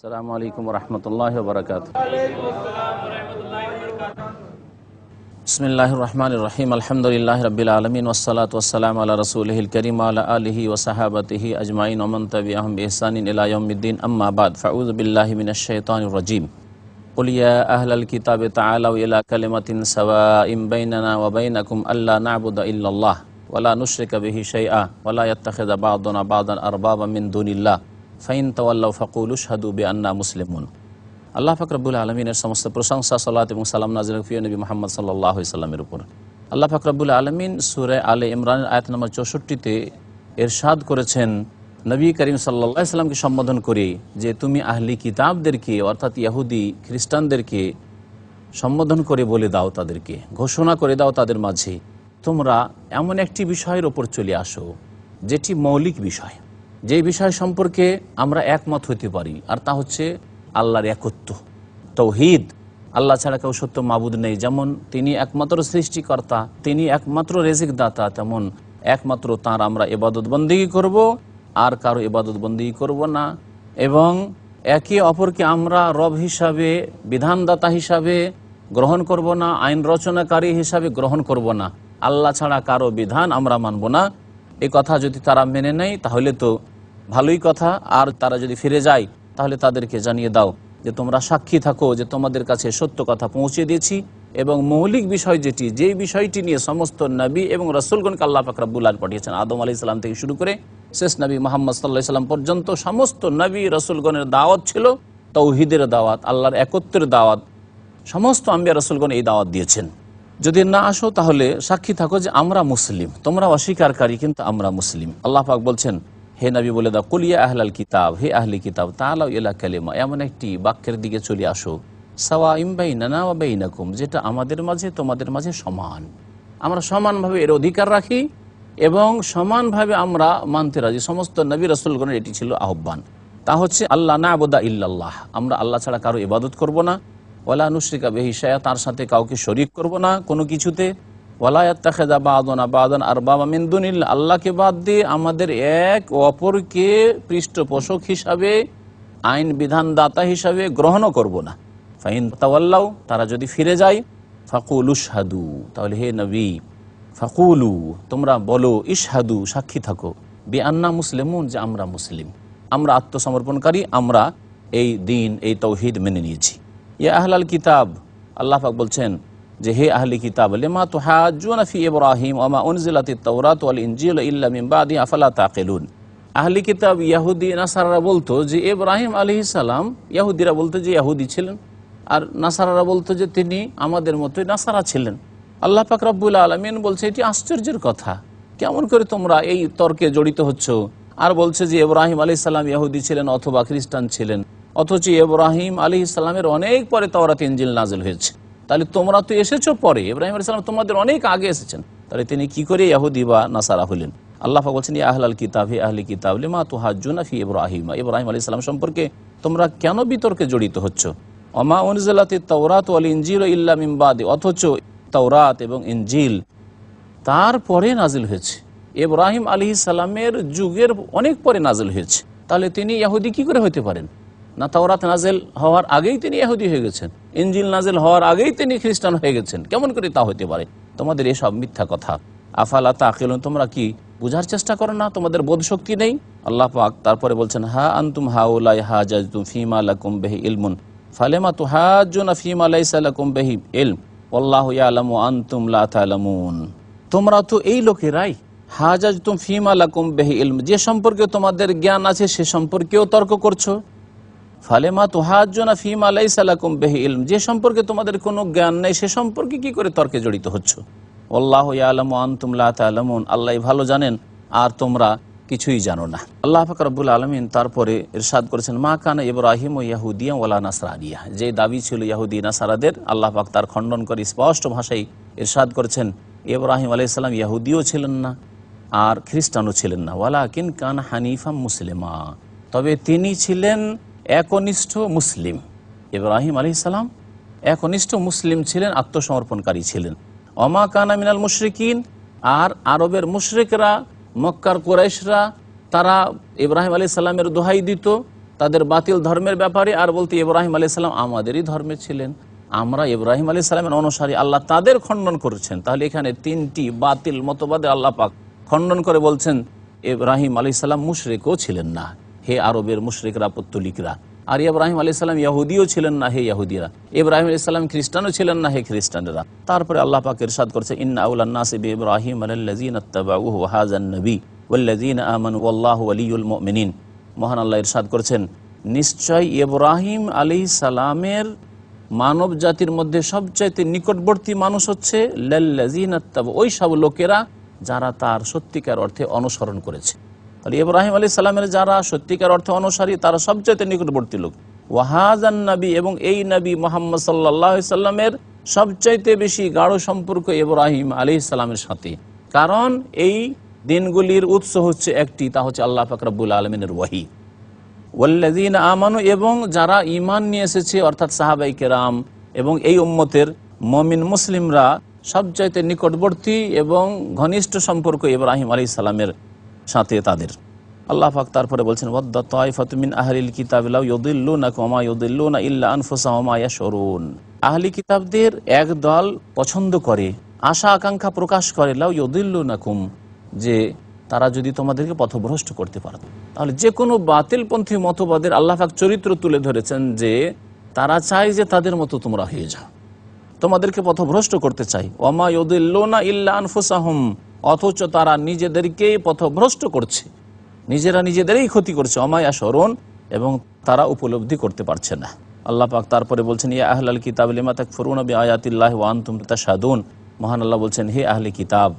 আসসালামু আলাইকুম ওয়া রাহমাতুল্লাহি ওয়া বারাকাতুহু। বিসমিল্লাহির রহমানির রহিম। আলহামদুলিল্লাহি রাব্বিল আলামিন ওয়াসসালাতু ওয়াসসালামু আলা রাসূলিহিল কারীম ওয়া আলা আলিহি ওয়া সাহাবাতিহি আজমাইন ওয়া মান তাবিআহুম বিইহসানিন ইলা ইয়াউমিদ্দিন, আম্মা বাদ। ফাউযু বিল্লাহি মিনাশ শাইতানির রাজীম। কুল ইয়া আহলাল কিতাবি তাআলাউ ইলা কালিমাতিন সাওয়াইন বাইনানা ওয়া বাইনাকুম আল্লা না'বুদা ইল্লাল্লাহ ওয়া লা নুশরিকা বিহি শাইআ ওয়া লা ইয়াত্তাখিযা বা'দুনা বা'দান আরবাবা মিন দুনিল্লাহ ফাইন তাওয়াল্লাউ ফাকুলু আশহাদু বিআন্না মুসলিমুন। আল্লাহ পাক রব্বুল আলমিনের সমস্ত প্রশংসা, সালাত এবং সালাম নাযিল প্রিয় নবী মুহাম্মদ সাল্লাল্লাহু আলাইহি সাল্লামের উপর। আল্লাহ পাক রব্বুল আলমিন সূরা আলে ইমরানের আয়াত নম্বর 64-তে ইরশাদ করেছেন নবী করিম সাল্লাল্লাহু আলাইহি সাল্লামকে সম্বোধন করে যে তুমি আহলি কিতাবদেরকে অর্থাৎ ইহুদি খ্রিস্টানদেরকে সম্বোধন করে বলে দাও, তাদেরকে ঘোষণা করে দাও তাদের মাঝে, তোমরা এমন একটি বিষয়ের ওপর চলে আসো যেটি মৌলিক বিষয়, যেই বিষয় সম্পর্কে আমরা একমত হতে পারি, আর তা হচ্ছে আল্লাহর একত্ব, তাওহীদ। আল্লাহ ছাড়া কেউ সত্য মাবুদ নেই। যেমন তিনি একমাত্র সৃষ্টিকর্তা, তিনি একমাত্র রিজিক দাতা, তেমন একমাত্র তাঁর আমরা ইবাদত বন্দেগী করব, আর কারো ইবাদত বন্দেগী করব না। এবং একে অপরকে আমরা রব হিসাবে, বিধানদাতা হিসাবে গ্রহণ করব না, আইন রচনাকারী হিসাবে গ্রহণ করব না। আল্লাহ ছাড়া কারো বিধান আমরা মানব না। এই কথা যদি তারা মেনে নেয় তাহলে তো ভালোই কথা, আর তারা যদি ফিরে যায় তাহলে তাদেরকে জানিয়ে দাও যে তোমরা সাক্ষী থাকো যে তোমাদের কাছে সত্য কথা পৌঁছে দিয়েছি, এবং মৌলিক বিষয় যেটি, যেই বিষয়টি নিয়ে সমস্ত নবী এবং রাসূলগণকে আল্লাহ পাক রব্বুল আলামিন পাঠিয়েছেন, আদম আলাইহিস সালাম থেকে শুরু করে শেষ নবী মুহাম্মদ সাল্লাল্লাহু আলাইহি সাল্লাম পর্যন্ত সমস্ত নবী রাসূলগণের দাওয়াত ছিল তাওহীদের দাওয়াত, আল্লাহর একত্বের দাওয়াত। সমস্ত আম্বিয়া রাসূলগণ এই দাওয়াত দিয়েছেন। যদি না আসো তাহলে সাক্ষী থাকো যে আমরা মুসলিম, তোমরা অস্বীকারী কিন্তু আমরা মুসলিম। আল্লাহ পাক বলছেন, হে নবী বলে দাও, কুল ইয়া আহলাল কিতাব, হে আহলি কিতাব, তাআলাউ ইলা কালিমা, এমন একটি বাক্যের দিকে চলে আসো, সাওয়াইন বাইনানা ওয়া বাইনাকুম, যেটা আমাদের মাঝে তোমাদের মাঝে সমান। আমরা সমানভাবে এর অধিকার রাখি এবং সমানভাবে আমরা মানতে রাজি। সমস্ত নবী রাসূলগণের এটি ছিল আহ্বান। তা হচ্ছে আল্লাহ না'বুদা ইল্লাল্লাহ, আমরা আল্লাহ ছাড়া কারো ইবাদত করব না, ওয়ালা নুশরিকা বিহি শাইআ, তার সাথে কাউকে শরীক করব না কোনো কিছুতে, ওয়ালা ইয়াত্তাখিযা বা'দুনা বা'দান আরবাবা মিন দুনিল্লাহ, আল্লাহকে বাদ দিয়ে আমাদের এক অপরকে পৃষ্ঠপোষক হিসাবে, আইন বিধানদাতা হিসাবে গ্রহণও করব না। ফাইন তাওয়াল্লাউ, তারা যদি ফিরে যায়, ফাকুলু আশহাদু, তাহলে হে নবী ফাকুলু, তোমরা বলো, ইশহাদু, সাক্ষী থাকো, বিআন্না মুসলিমুন, যে আমরা মুসলিম, আমরা আত্মসমর্পণকারী, আমরা এই দ্বীন, এই তাওহীদ মেনে নিয়েছি। ইয়া আহলাল কিতাব, আল্লাহ পাক বলছেন যে হে আহলি কিতাব, লিমা তুহাজ্জুনা ফি ইব্রাহিম ওয়া মা উনজিলাতিত তাওরাত ওয়াল ইনজিল ইল্লা মিন বাদি আফালা তাকিলুন। আহলি কিতাব ইহুদি নাসারারা বলতো যে ইব্রাহিম আলাইহিস সালাম, ইহুদিরা বলতো যে ইহুদি ছিলেন, আর নাসারারা বলতো যে তিনি আমাদের মতোই নাসারা ছিলেন। আল্লাহ পাক রব্বুল আলামিন বলছে এটি আশ্চর্যের কথা, কেমন করে তোমরা এই তর্কে জড়িত হচ্ছ? আর বলছে যে ইব্রাহিম আলাইহিস সালাম ইহুদি ছিলেন অথবা খ্রিস্টান ছিলেন, অথচ ইব্রাহিম আলাইহিস সালামের অনেক পরে তাওরাত ইনজিল নাযিল হয়েছে। তাহলে তোমরা তো এসেছো পরে, ইব্রাহিম আলাইহিস সালাম তোমাদের অনেক আগে এসেছেন, তাহলে তিনি কি করে ইহুদি বা নাসারা হলেন? আল্লাহ পাক বলছেন, ইয়া আহলাল কিতাব, হে আহলি কিতাব, লিমা তুহাজ্জুনা ফি ইব্রাহিম, ইব্রাহিম আলাইহিস সালাম সম্পর্কে তোমরা কেন বিতর্কে জড়িত হচ্ছ? ওয়া মা উনজিলাতিত তাওরাত ওয়াল ইনজিল ইল্লা মিন বাদি, অথচ তাওরাত এবং ইনজিল তারপরে নাজিল হয়েছে, ইব্রাহিম আলাইহিস সালামের যুগের অনেক পরে নাজিল হয়েছে। তাহলে তিনি ইহুদি কি করে হতে পারেন? না তাওরাত নাজিল হওয়ার আগেই তিনি ইহুদি হয়ে গেছেন, ইনজিল নাজিল হওয়ার আগেই তিনি খ্রিস্টান হয়ে গেছেন, কেমন করে তা হতে পারে? তোমাদের এসব মিথ্যা কথা। আফালা তাকিলুন, তোমরা কি বুঝার চেষ্টা করো না? তোমাদের বোধ শক্তি নেই? আল্লাহ পাক তারপরে বলছেন, হা আনতুম হাউলাই হাজাজতুম ফীমা লাকুম বিহি ইলমুন ফালিমা তুহাজ্জুনা ফীমা লাইসা লাকুম বিহি ইলম ওয়াল্লাহু ইয়ালামু ওয়া আনতুম লা তা'লামুন। তোমরা তো এই লোকেরাই, হাজাজতুম ফীমা লাকুম বিহি ইলম, যে সম্পর্কে তোমাদের জ্ঞান আছে সে সম্পর্কেও তর্ক করছো। ফালেমা তুহাজ্জুনা ফীমা লাইসা লাকুম বিহি ইলম, যে সম্পর্কে তোমাদের কোনো জ্ঞান নেই সে সম্পর্কে কি করে তর্কে জড়িত হচ্ছ? আল্লাহু ইয়ালামু ওয়া আনতুম লা তা'লামুন, আল্লাহ ভালো জানেন আর তোমরা কিছুই জানো না। আল্লাহ পাক রব্বুল আলামিন তারপরে ইরশাদ করেছেন, মা কানা ইব্রাহিম ইয়াহুদিয়া ওয়ালা নাসরানিয়া, যে দাবি ছিল ইহুদি নাসারাদের, আল্লাহ পাক তার খণ্ডন করে স্পষ্ট ভাষায় ইরশাদ করেছেন, ইব্রাহিম আলাইহিস সালাম ইহুদিও ছিলেন না আর খ্রিস্টানও ছিলেন না, ওয়ালাকিন কানা হানিফাম মুসলিমা, তবে তিনি ছিলেন একনিষ্ঠ মুসলিম। ইব্রাহিম আলাইহিস সালাম একনিষ্ঠ মুসলিম ছিলেন, আত্মসমর্পণকারী ছিলেন। ওমা কানা মিনাল মুশরিকিন, আর আরবের মুশরিকরা, মক্কার কুরাইশরা, তারা ইব্রাহিম আলাইহিস সালামের দোহাই দিত তাদের বাতিল ধর্মের ব্যাপারে, আর বলতে ইব্রাহিম আলাইহিস সালাম আমাদেরই ধর্মে ছিলেন, আমরা ইব্রাহিম আলাইহিস সালামের অনুসারী, আল্লাহ তাদের খণ্ডন করেছেন। তাহলে এখানে তিনটি বাতিল মতবাদে আল্লাহ পাক খণ্ডন করে বলছেন ইব্রাহিম আলাইহিস সালাম মুশরিকও ছিলেন না, হে আরবের মুশরিকরা পত্তলিকরা। আর ইব্রাহিম আলাইহিস সালাম ইহুদিও ছিলেন না, হে ইহুদিরা। ইব্রাহিম আলাইহিস সালাম খ্রিস্টানও ছিলেন না, হে খ্রিস্টানেরা। তারপরে আল্লাহ পাক ইরশাদ করছে, ইন্না আউলান নাসি বিইব্রাহিম আলাল্লাযিনা ইত্তাবাউহু ওয়া হাযান নবী ওয়াল্লাযিনা আমানু ওয়াল্লাহু ওয়ালিয়ুল মুমিনিন। মহান আল্লাহ ইরশাদ করছেন, নিশ্চয় ইব্রাহিম আলাইহিস সালামের মানব জাতির মধ্যে সবচাইতে নিকটবর্তী মানুষ হচ্ছে লাল্লাযিনা ইত্তাবাউ, ওই সব লোকেরা যারা তার সত্যিকার অর্থে অনুসরণ করেছে। তাহলে ইব্রাহিম আলাইহিস সালামের যারা সত্যিকার অর্থে অনুসারী তারা সবচাইতে নিকটবর্তী লোক। ওয়াহাজান নবী, এবং এই নবী মুহাম্মদ সাল্লাল্লাহু আলাইহি সাল্লামের সবচাইতে বেশি গাঢ় সম্পর্ক ইব্রাহিম আলাইহিস সালামের সাথে। কারণ এই দিনগুলির উৎস হচ্ছে একটি, তা হচ্ছে আল্লাহ পাক রব্বুল আলামিনের ওয়াহী। ওয়াল্লাযিনা আমানু, এবং যারা ঈমান নিয়ে এসেছে অর্থাৎ সাহাবায়ে কেরাম এবং এই উম্মতের মুমিন মুসলিমরা সবচাইতে নিকটবর্তী এবং ঘনিষ্ঠ সম্পর্ক ইব্রাহিম আলাইহিস সালামের সাথে তাদের। আল্লাহ পাক তারপরে বলছেন, ওয়াদ্দা তাইফাতু মিন আহলিল কিতাবি লাউ ইউদিল্লুনাকুম ওয়া মা ইউদিল্লুনা ইল্লা আনফুসাহুম ওয়া মা ইয়াশউরুন। আহলি কিতাবদের এক দল পছন্দ করে, আশা আকাঙ্ক্ষা প্রকাশ করে, লাউ ইউদিল্লুনাকুম, যে তারা যদি তোমাদেরকে পথভ্রষ্ট করতে পারত। তাহলে যে কোনো বাতিলপন্থী মতবাদের আল্লাহ পাক চরিত্র তুলে ধরেছেন যে তারা চায় যে তাদের মতো তোমরা হয়ে যাও, তোমাদেরকে পথভ্রষ্ট করতে চাই। ওয়া মা ইউদিল্লুনা ইল্লা আনফুসাহুম, অথচ তারা নিজেদেরকেই পথভ্রষ্ট করছে, নিজেরা নিজেদেরই ক্ষতি করছে। ওয়া মা ইয়াশউরুন, এবং তারা উপলব্ধি করতে পারছে না। আল্লাহ পাক তারপরে বলছেন, ইয়া আহলাল কিতাব লিমা তাকফুরুনা বিআয়াতিল্লাহি ওয়া আনতুম তাশহাদুন। মহান আল্লাহ বলছেন, হে আহলে কিতাব,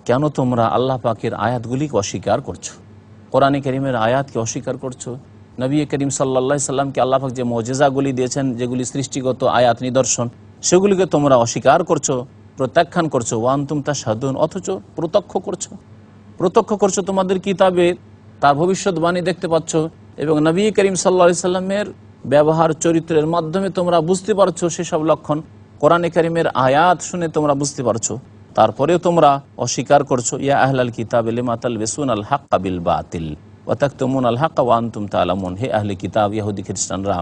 কেন তোমরা আল্লাহ পাকের আয়াতগুলিকে অস্বীকার করছো, কোরআনে কারীমের আয়াতকে অস্বীকার করছো। নবী করিম সাল্লাল্লাহু আলাইহি সাল্লামকে আল্লাহ পাক যে মুজিজাগুলি দিয়েছেন, যেগুলি সৃষ্টিগত আয়াত নিদর্শন, সেগুলিকে তোমরা অস্বীকার করছো, প্রত্যাখ্যান করছো। ওয়া আনতুম তাশহাদুন, অথচ প্রত্যক্ষ করছো তোমাদের কিতাবে তার ভবিষ্যৎবাণী দেখতে পাচ্ছ, এবং নবী করিম সাল্লাল্লাহু আলাইহি সাল্লামের ব্যবহার চরিত্রের মাধ্যমে তোমরা বুঝতে পারছো সেসব লক্ষণ। কোরআনে কারীমের আয়াত শুনে তোমরা বুঝতে পারছো, তারপরেও তোমরা অস্বীকার করছো। ইয়া আহলাল কিতাব লিমা তালবিসুনাল হাক্কা বিল বাতিল ওয়া তাকতুমুনাল হাক্কা ওয়া আনতুম তা'লামুন। হে আহলে কিতাব, ইহুদি খ্রিস্টানরা,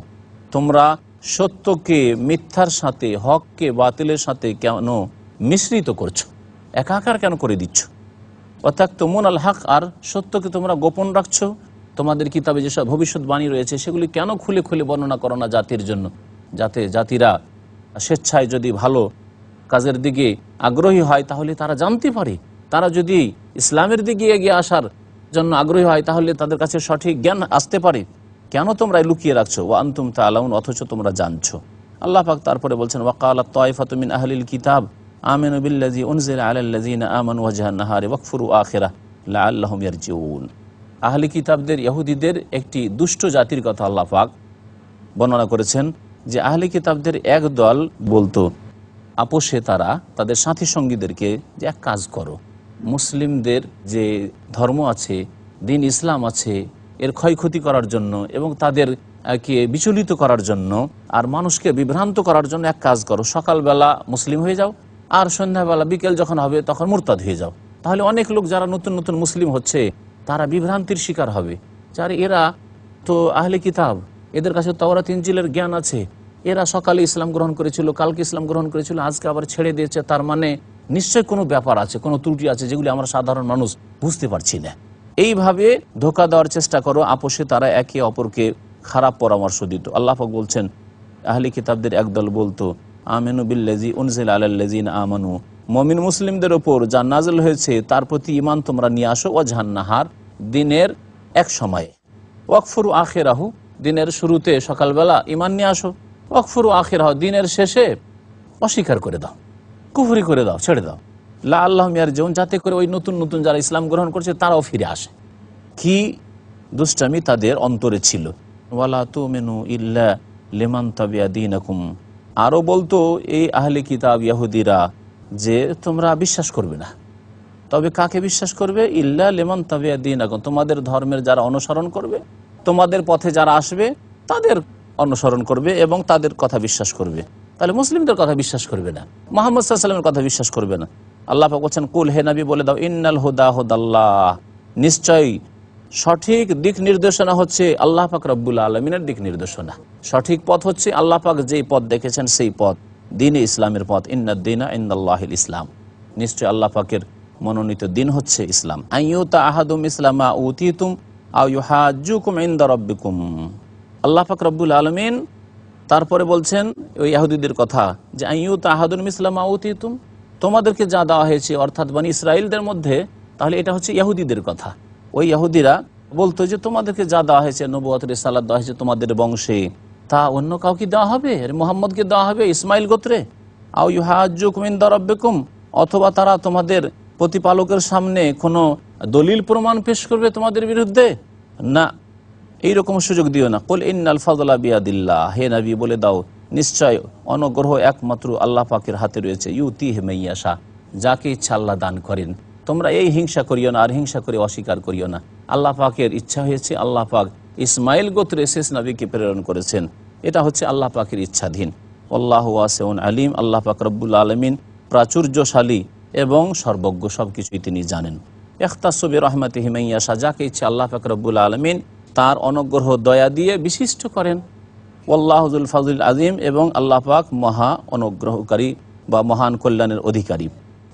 তোমরা সত্যকে মিথ্যার সাথে, হককে বাতিলের সাথে কেন মিশ্রিত করছো, একাকার কেন করে দিচ্ছ? ওয়া তাকতুমুনাল হক, আর সত্যকে তোমরা গোপন রাখছো। তোমাদের কিতাবে যেসব ভবিষ্যৎবাণী রয়েছে সেগুলি কেন খুলে খুলে বর্ণনা করো না জাতির জন্য, যাতে জাতিরা স্বেচ্ছায় যদি ভালো কাজের দিকে আগ্রহী হয় তাহলে তারা জানতে পারে। তারা যদি ইসলামের দিকে এগিয়ে আসার জন্য আগ্রহী হয় তাহলে তাদের কাছে সঠিক জ্ঞান আসতে পারে। কেন তোমরা লুকিয়ে রাখছো? ওয়া আনতুম তা'লামুন, অথচ তোমরা জানছো। আল্লাহ পাক তারপরে বলছেন, ওয়া ক্বালাত তাইফাতু মিন আহলিল কিতাব আমিনু বিল্লাযী উনজিলা আলাল্লাযীনা আমানু ওয়াজহান নাহারি ওয়াকফুরু আখিরাহ লাআল্লাহুম ইয়ারজিউন। আহলি কিতাবদের, ইহুদিদের একটি দুষ্ট জাতির কথা আল্লাহ পাক বর্ণনা করেছেন, যে আহলি কিতাবদের এক দল বলতো আপোষে তারা তাদের সাথী সঙ্গীদেরকে, যে এক কাজ করো, মুসলিমদের যে ধর্ম আছে, দিন ইসলাম আছে, এর ক্ষয়ক্ষতি করার জন্য এবং তাদেরকে বিচলিত করার জন্য আর মানুষকে বিভ্রান্ত করার জন্য এক কাজ করো, সকালবেলা মুসলিম হয়ে যাও আর সন্ধ্যাবেলা বিকেল যখন হবে তখন মুরতাদ হয়ে যাও। তাহলে অনেক লোক যারা নতুন নতুন মুসলিম হচ্ছে তারা বিভ্রান্তির শিকার হবে, যার এরা তো আহলে কিতাব, এদের কাছে তাওরাত ইনজিলের জ্ঞান আছে, এরা সকালে ইসলাম গ্রহণ করেছিল, কালকে ইসলাম গ্রহণ করেছিল, আজকে আবার ছেড়ে দিয়েছে, তার মানে নিশ্চয় কোনো ব্যাপার আছে, কোনো ত্রুটি আছে যেগুলি আমরা সাধারণ মানুষ বুঝতে পারছি না। এইভাবে ধোঁকা দেওয়ার চেষ্টা করো। আপোষে তারা একে অপরকে খারাপ পরামর্শ দিত। আল্লাহ পাক বলছেন, আহলি কিতাবদের একদল বলতো, আমিনু বিল্লাযী উনজিলা আলাল্লাযীনা আমানু, মুমিন মুসলিমদের ওপর যা নাযিল হয়েছে তার প্রতি ঈমান তোমরা নিয়ে আসো, ওয়াজহান নাহার, দিনের এক সময়ে, ওয়াকফুরু আখিরাহু, দিনের শুরুতে সকালবেলা ঈমান নিয়ে আসো, ওয়াকফুরু আখিরাহু, দিনের শেষে অস্বীকার করে দাও, কুফরি করে দাও, ছেড়ে দাও, লাআল্লাহুম ইয়ারজিউন, যাতে করে ওই নতুন নতুন যারা ইসলাম গ্রহণ করছে তারাও ফিরে আসে। কি দুষ্টামি তাদের অন্তরে ছিল। ওয়ালা তুমিনু ইল্লা লিমান তাবিয়া দীনাকুম, আরও বলতো এই আহলে কিতাব ইহুদিরা যে তোমরা বিশ্বাস করবে না, তবে কাকে বিশ্বাস করবে? ইল্লা লিমান তাবিয়া দীনাকুম, তোমাদের ধর্মের যারা অনুসরণ করবে, তোমাদের পথে যারা আসবে তাদের অনুসরণ করবে এবং তাদের কথা বিশ্বাস করবে। তাহলে মুসলিমদের কথা বিশ্বাস করবে না, মুহাম্মদ সাল্লাল্লাহু আলাইহি ওয়াসাল্লামের কথা বিশ্বাস করবে না। আল্লাহ পাক বলছেন, কুল, হে নবী বলে দাও, ইন্নাল হুদা হুদাল্লাহ, নিশ্চয়ই সঠিক দিক নির্দেশনা হচ্ছে আল্লাহ পাক রব্বুল আলমিনের দিক নির্দেশনা। সঠিক পথ হচ্ছে আল্লাহ পাক যেই পথ দেখেছেন সেই পথ, দ্বীনে ইসলামের পথ। ইন্নাদ-দীনা ইনদাল্লাহিল ইসলাম, নিশ্চয় আল্লাহ পাকের মনোনীত দিন হচ্ছে ইসলাম। আইয়ুতা আহাদুম ইসলামা উতিতুম আও ইউহাজ্জুকুম ইনদা রাব্বিকুম। আল্লাহ পাক রব্বুল আলমিন তারপরে বলছেন ওই ইহুদিদের কথা যে আইয়ুতা আহাদুম ইসলামা উতিতুম, তোমাদেরকে যা দেওয়া হয়েছে অর্থাৎ বনি ইসরাইলদের মধ্যে, তাহলে এটা হচ্ছে ইহুদিদের কথা। ওই ইহুদিরা বলতো যে তোমাদেরকে যা দেওয়া হয়েছে, নবুয়ত রিসালাত দেওয়া হয়েছে তোমাদের বংশে, তা অন্য কাউকে দেওয়া হবে? মুহাম্মদকে দেওয়া হবে ইসমাইল গোত্রে? আও ইউহাজ্জুকুম ইনদা রাব্বিকুম, অথবা তারা তোমাদের প্রতিপালকের সামনে কোনো দলিল প্রমাণ পেশ করবে তোমাদের বিরুদ্ধে? না, এইরকম সুযোগ দিও না। কুল ইন্নাল ফাদলা বিয়াদিল্লাহ, হে নবী বলে দাও নিশ্চয় অনুগ্রহ একমাত্র আল্লাহ পাকের হাতে রয়েছে। ইউতিহি মাইয়াশা, যাকে ইচ্ছা আল্লাহ দান করেন। তোমরা এই হিংসা করিও না, আর হিংসা করে অস্বীকার করিও না। আল্লাহ পাকের ইচ্ছা হয়েছে, আল্লাহ পাক ইসমাইল গোত্রে শেষ নবীকে প্রেরণ করেছেন, এটা হচ্ছে আল্লাহ পাকের ইচ্ছাধীন। আল্লাহু ওয়াসিউন আলিম, আল্লাহ পাক রব্বুল আলামিন প্রাচুর্যশালী এবং সর্বজ্ঞ, সবকিছুই তিনি জানেন। ইখতাসু বিরহমাতিহি মাইয়াশা, যাকে ইচ্ছা আল্লাহ পাক রব্বুল আলামিন তার অনুগ্রহ দয়া দিয়ে বিশিষ্ট করেন। আল্লাহু যুল ফাজলিল আযীম, এবং আল্লাহ পাক মহা অনুগ্রহকারী বা মহান কল্যাণের অধিকারী।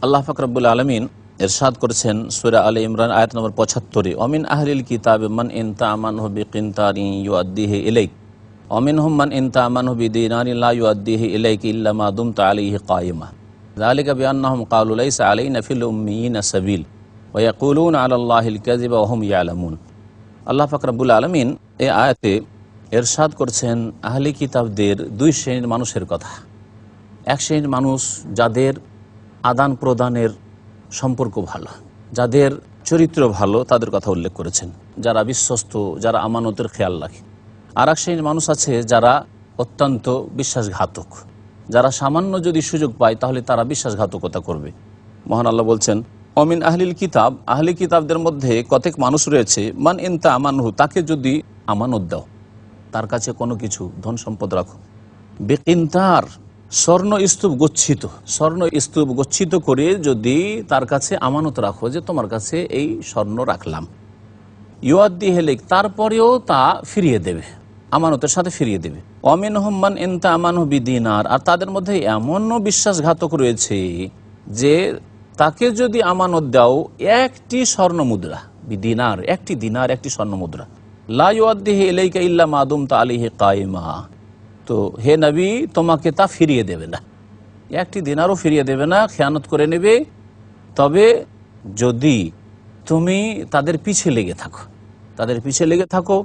আল্লাহ পাক রব্বুল আলামিন ইরশাদ করেছেন সূরা আলে ইমরান আয়াত নম্বর 75, অমিন আহলিল কিতাব মান ইন তা'মানহু বিকিনতারিন ইউআদ্দিহি ইলাইক ওমিনহুম মান ইন তা'মানহু বিদিনারিন লা ইউআদ্দিহি ইলাইক ইল্লা মা দুমতা আলাইহি কায়িমা যালিকা বিআন্নাহুম ক্বালু লাইসা আলাইনা ফিল উম্মিয়িনা সাবিল ওয়া ইয়াকুলুনা আলাল্লাহিল কাযিবা ওয়া হুম ইয়ালামুন। আল্লাহ পাক রব্বুল আলামিন এই আয়াতে ইরশাদ করছেন আহলি কিতাবদের দুই শ্রেণীর মানুষের কথা। এক শ্রেণীর মানুষ যাদের আদান প্রদানের সম্পর্ক ভালো, যাদের চরিত্র ভালো, তাদের কথা উল্লেখ করেছেন, যারা বিশ্বস্ত, যারা আমানতের খেয়াল রাখে। আর এক শ্রেণীর মানুষ আছে যারা অত্যন্ত বিশ্বাসঘাতক, যারা সামান্য যদি সুযোগ পায় তাহলে তারা বিশ্বাসঘাতকতা করবে। মহান আল্লাহ বলছেন অমিন আহলিল কিতাব, আহলি কিতাবদের মধ্যে কতক মানুষ রয়েছে মান ইনতা আমানহু, তাকে যদি আমানত দাও, তার কাছে কোনো কিছু ধন সম্পদ রাখো, বেকিনতার স্বর্ণ স্তূপ গচ্ছিত করে যদি তার কাছে আমানত রাখো, যে তোমার কাছে এই স্বর্ণ রাখলাম, ইউআদ্দি হেলিক, তারপরেও তা ফিরিয়ে দেবে, আমানতের সাথে ফিরিয়ে দেবে। অমিনহুম মান ইনতা আমানহু বিদিনার, আর তাদের মধ্যে এমনও বিশ্বাসঘাতক রয়েছে যে তাকে যদি আমানত দাও একটি স্বর্ণ মুদ্রা, বিদিনার একটি দিনার, একটি স্বর্ণ মুদ্রা, লা ইউআদ্দিহি ইলাইকা ইল্লা মা দুমতা আলাইহি কায়িমা, তো হে নবী তোমাকে তা ফিরিয়ে দেবে না, একটি দিনারও ফিরিয়ে দেবে না, খেয়ানত করে নেবে। তবে যদি তুমি তাদের পিছে লেগে থাকো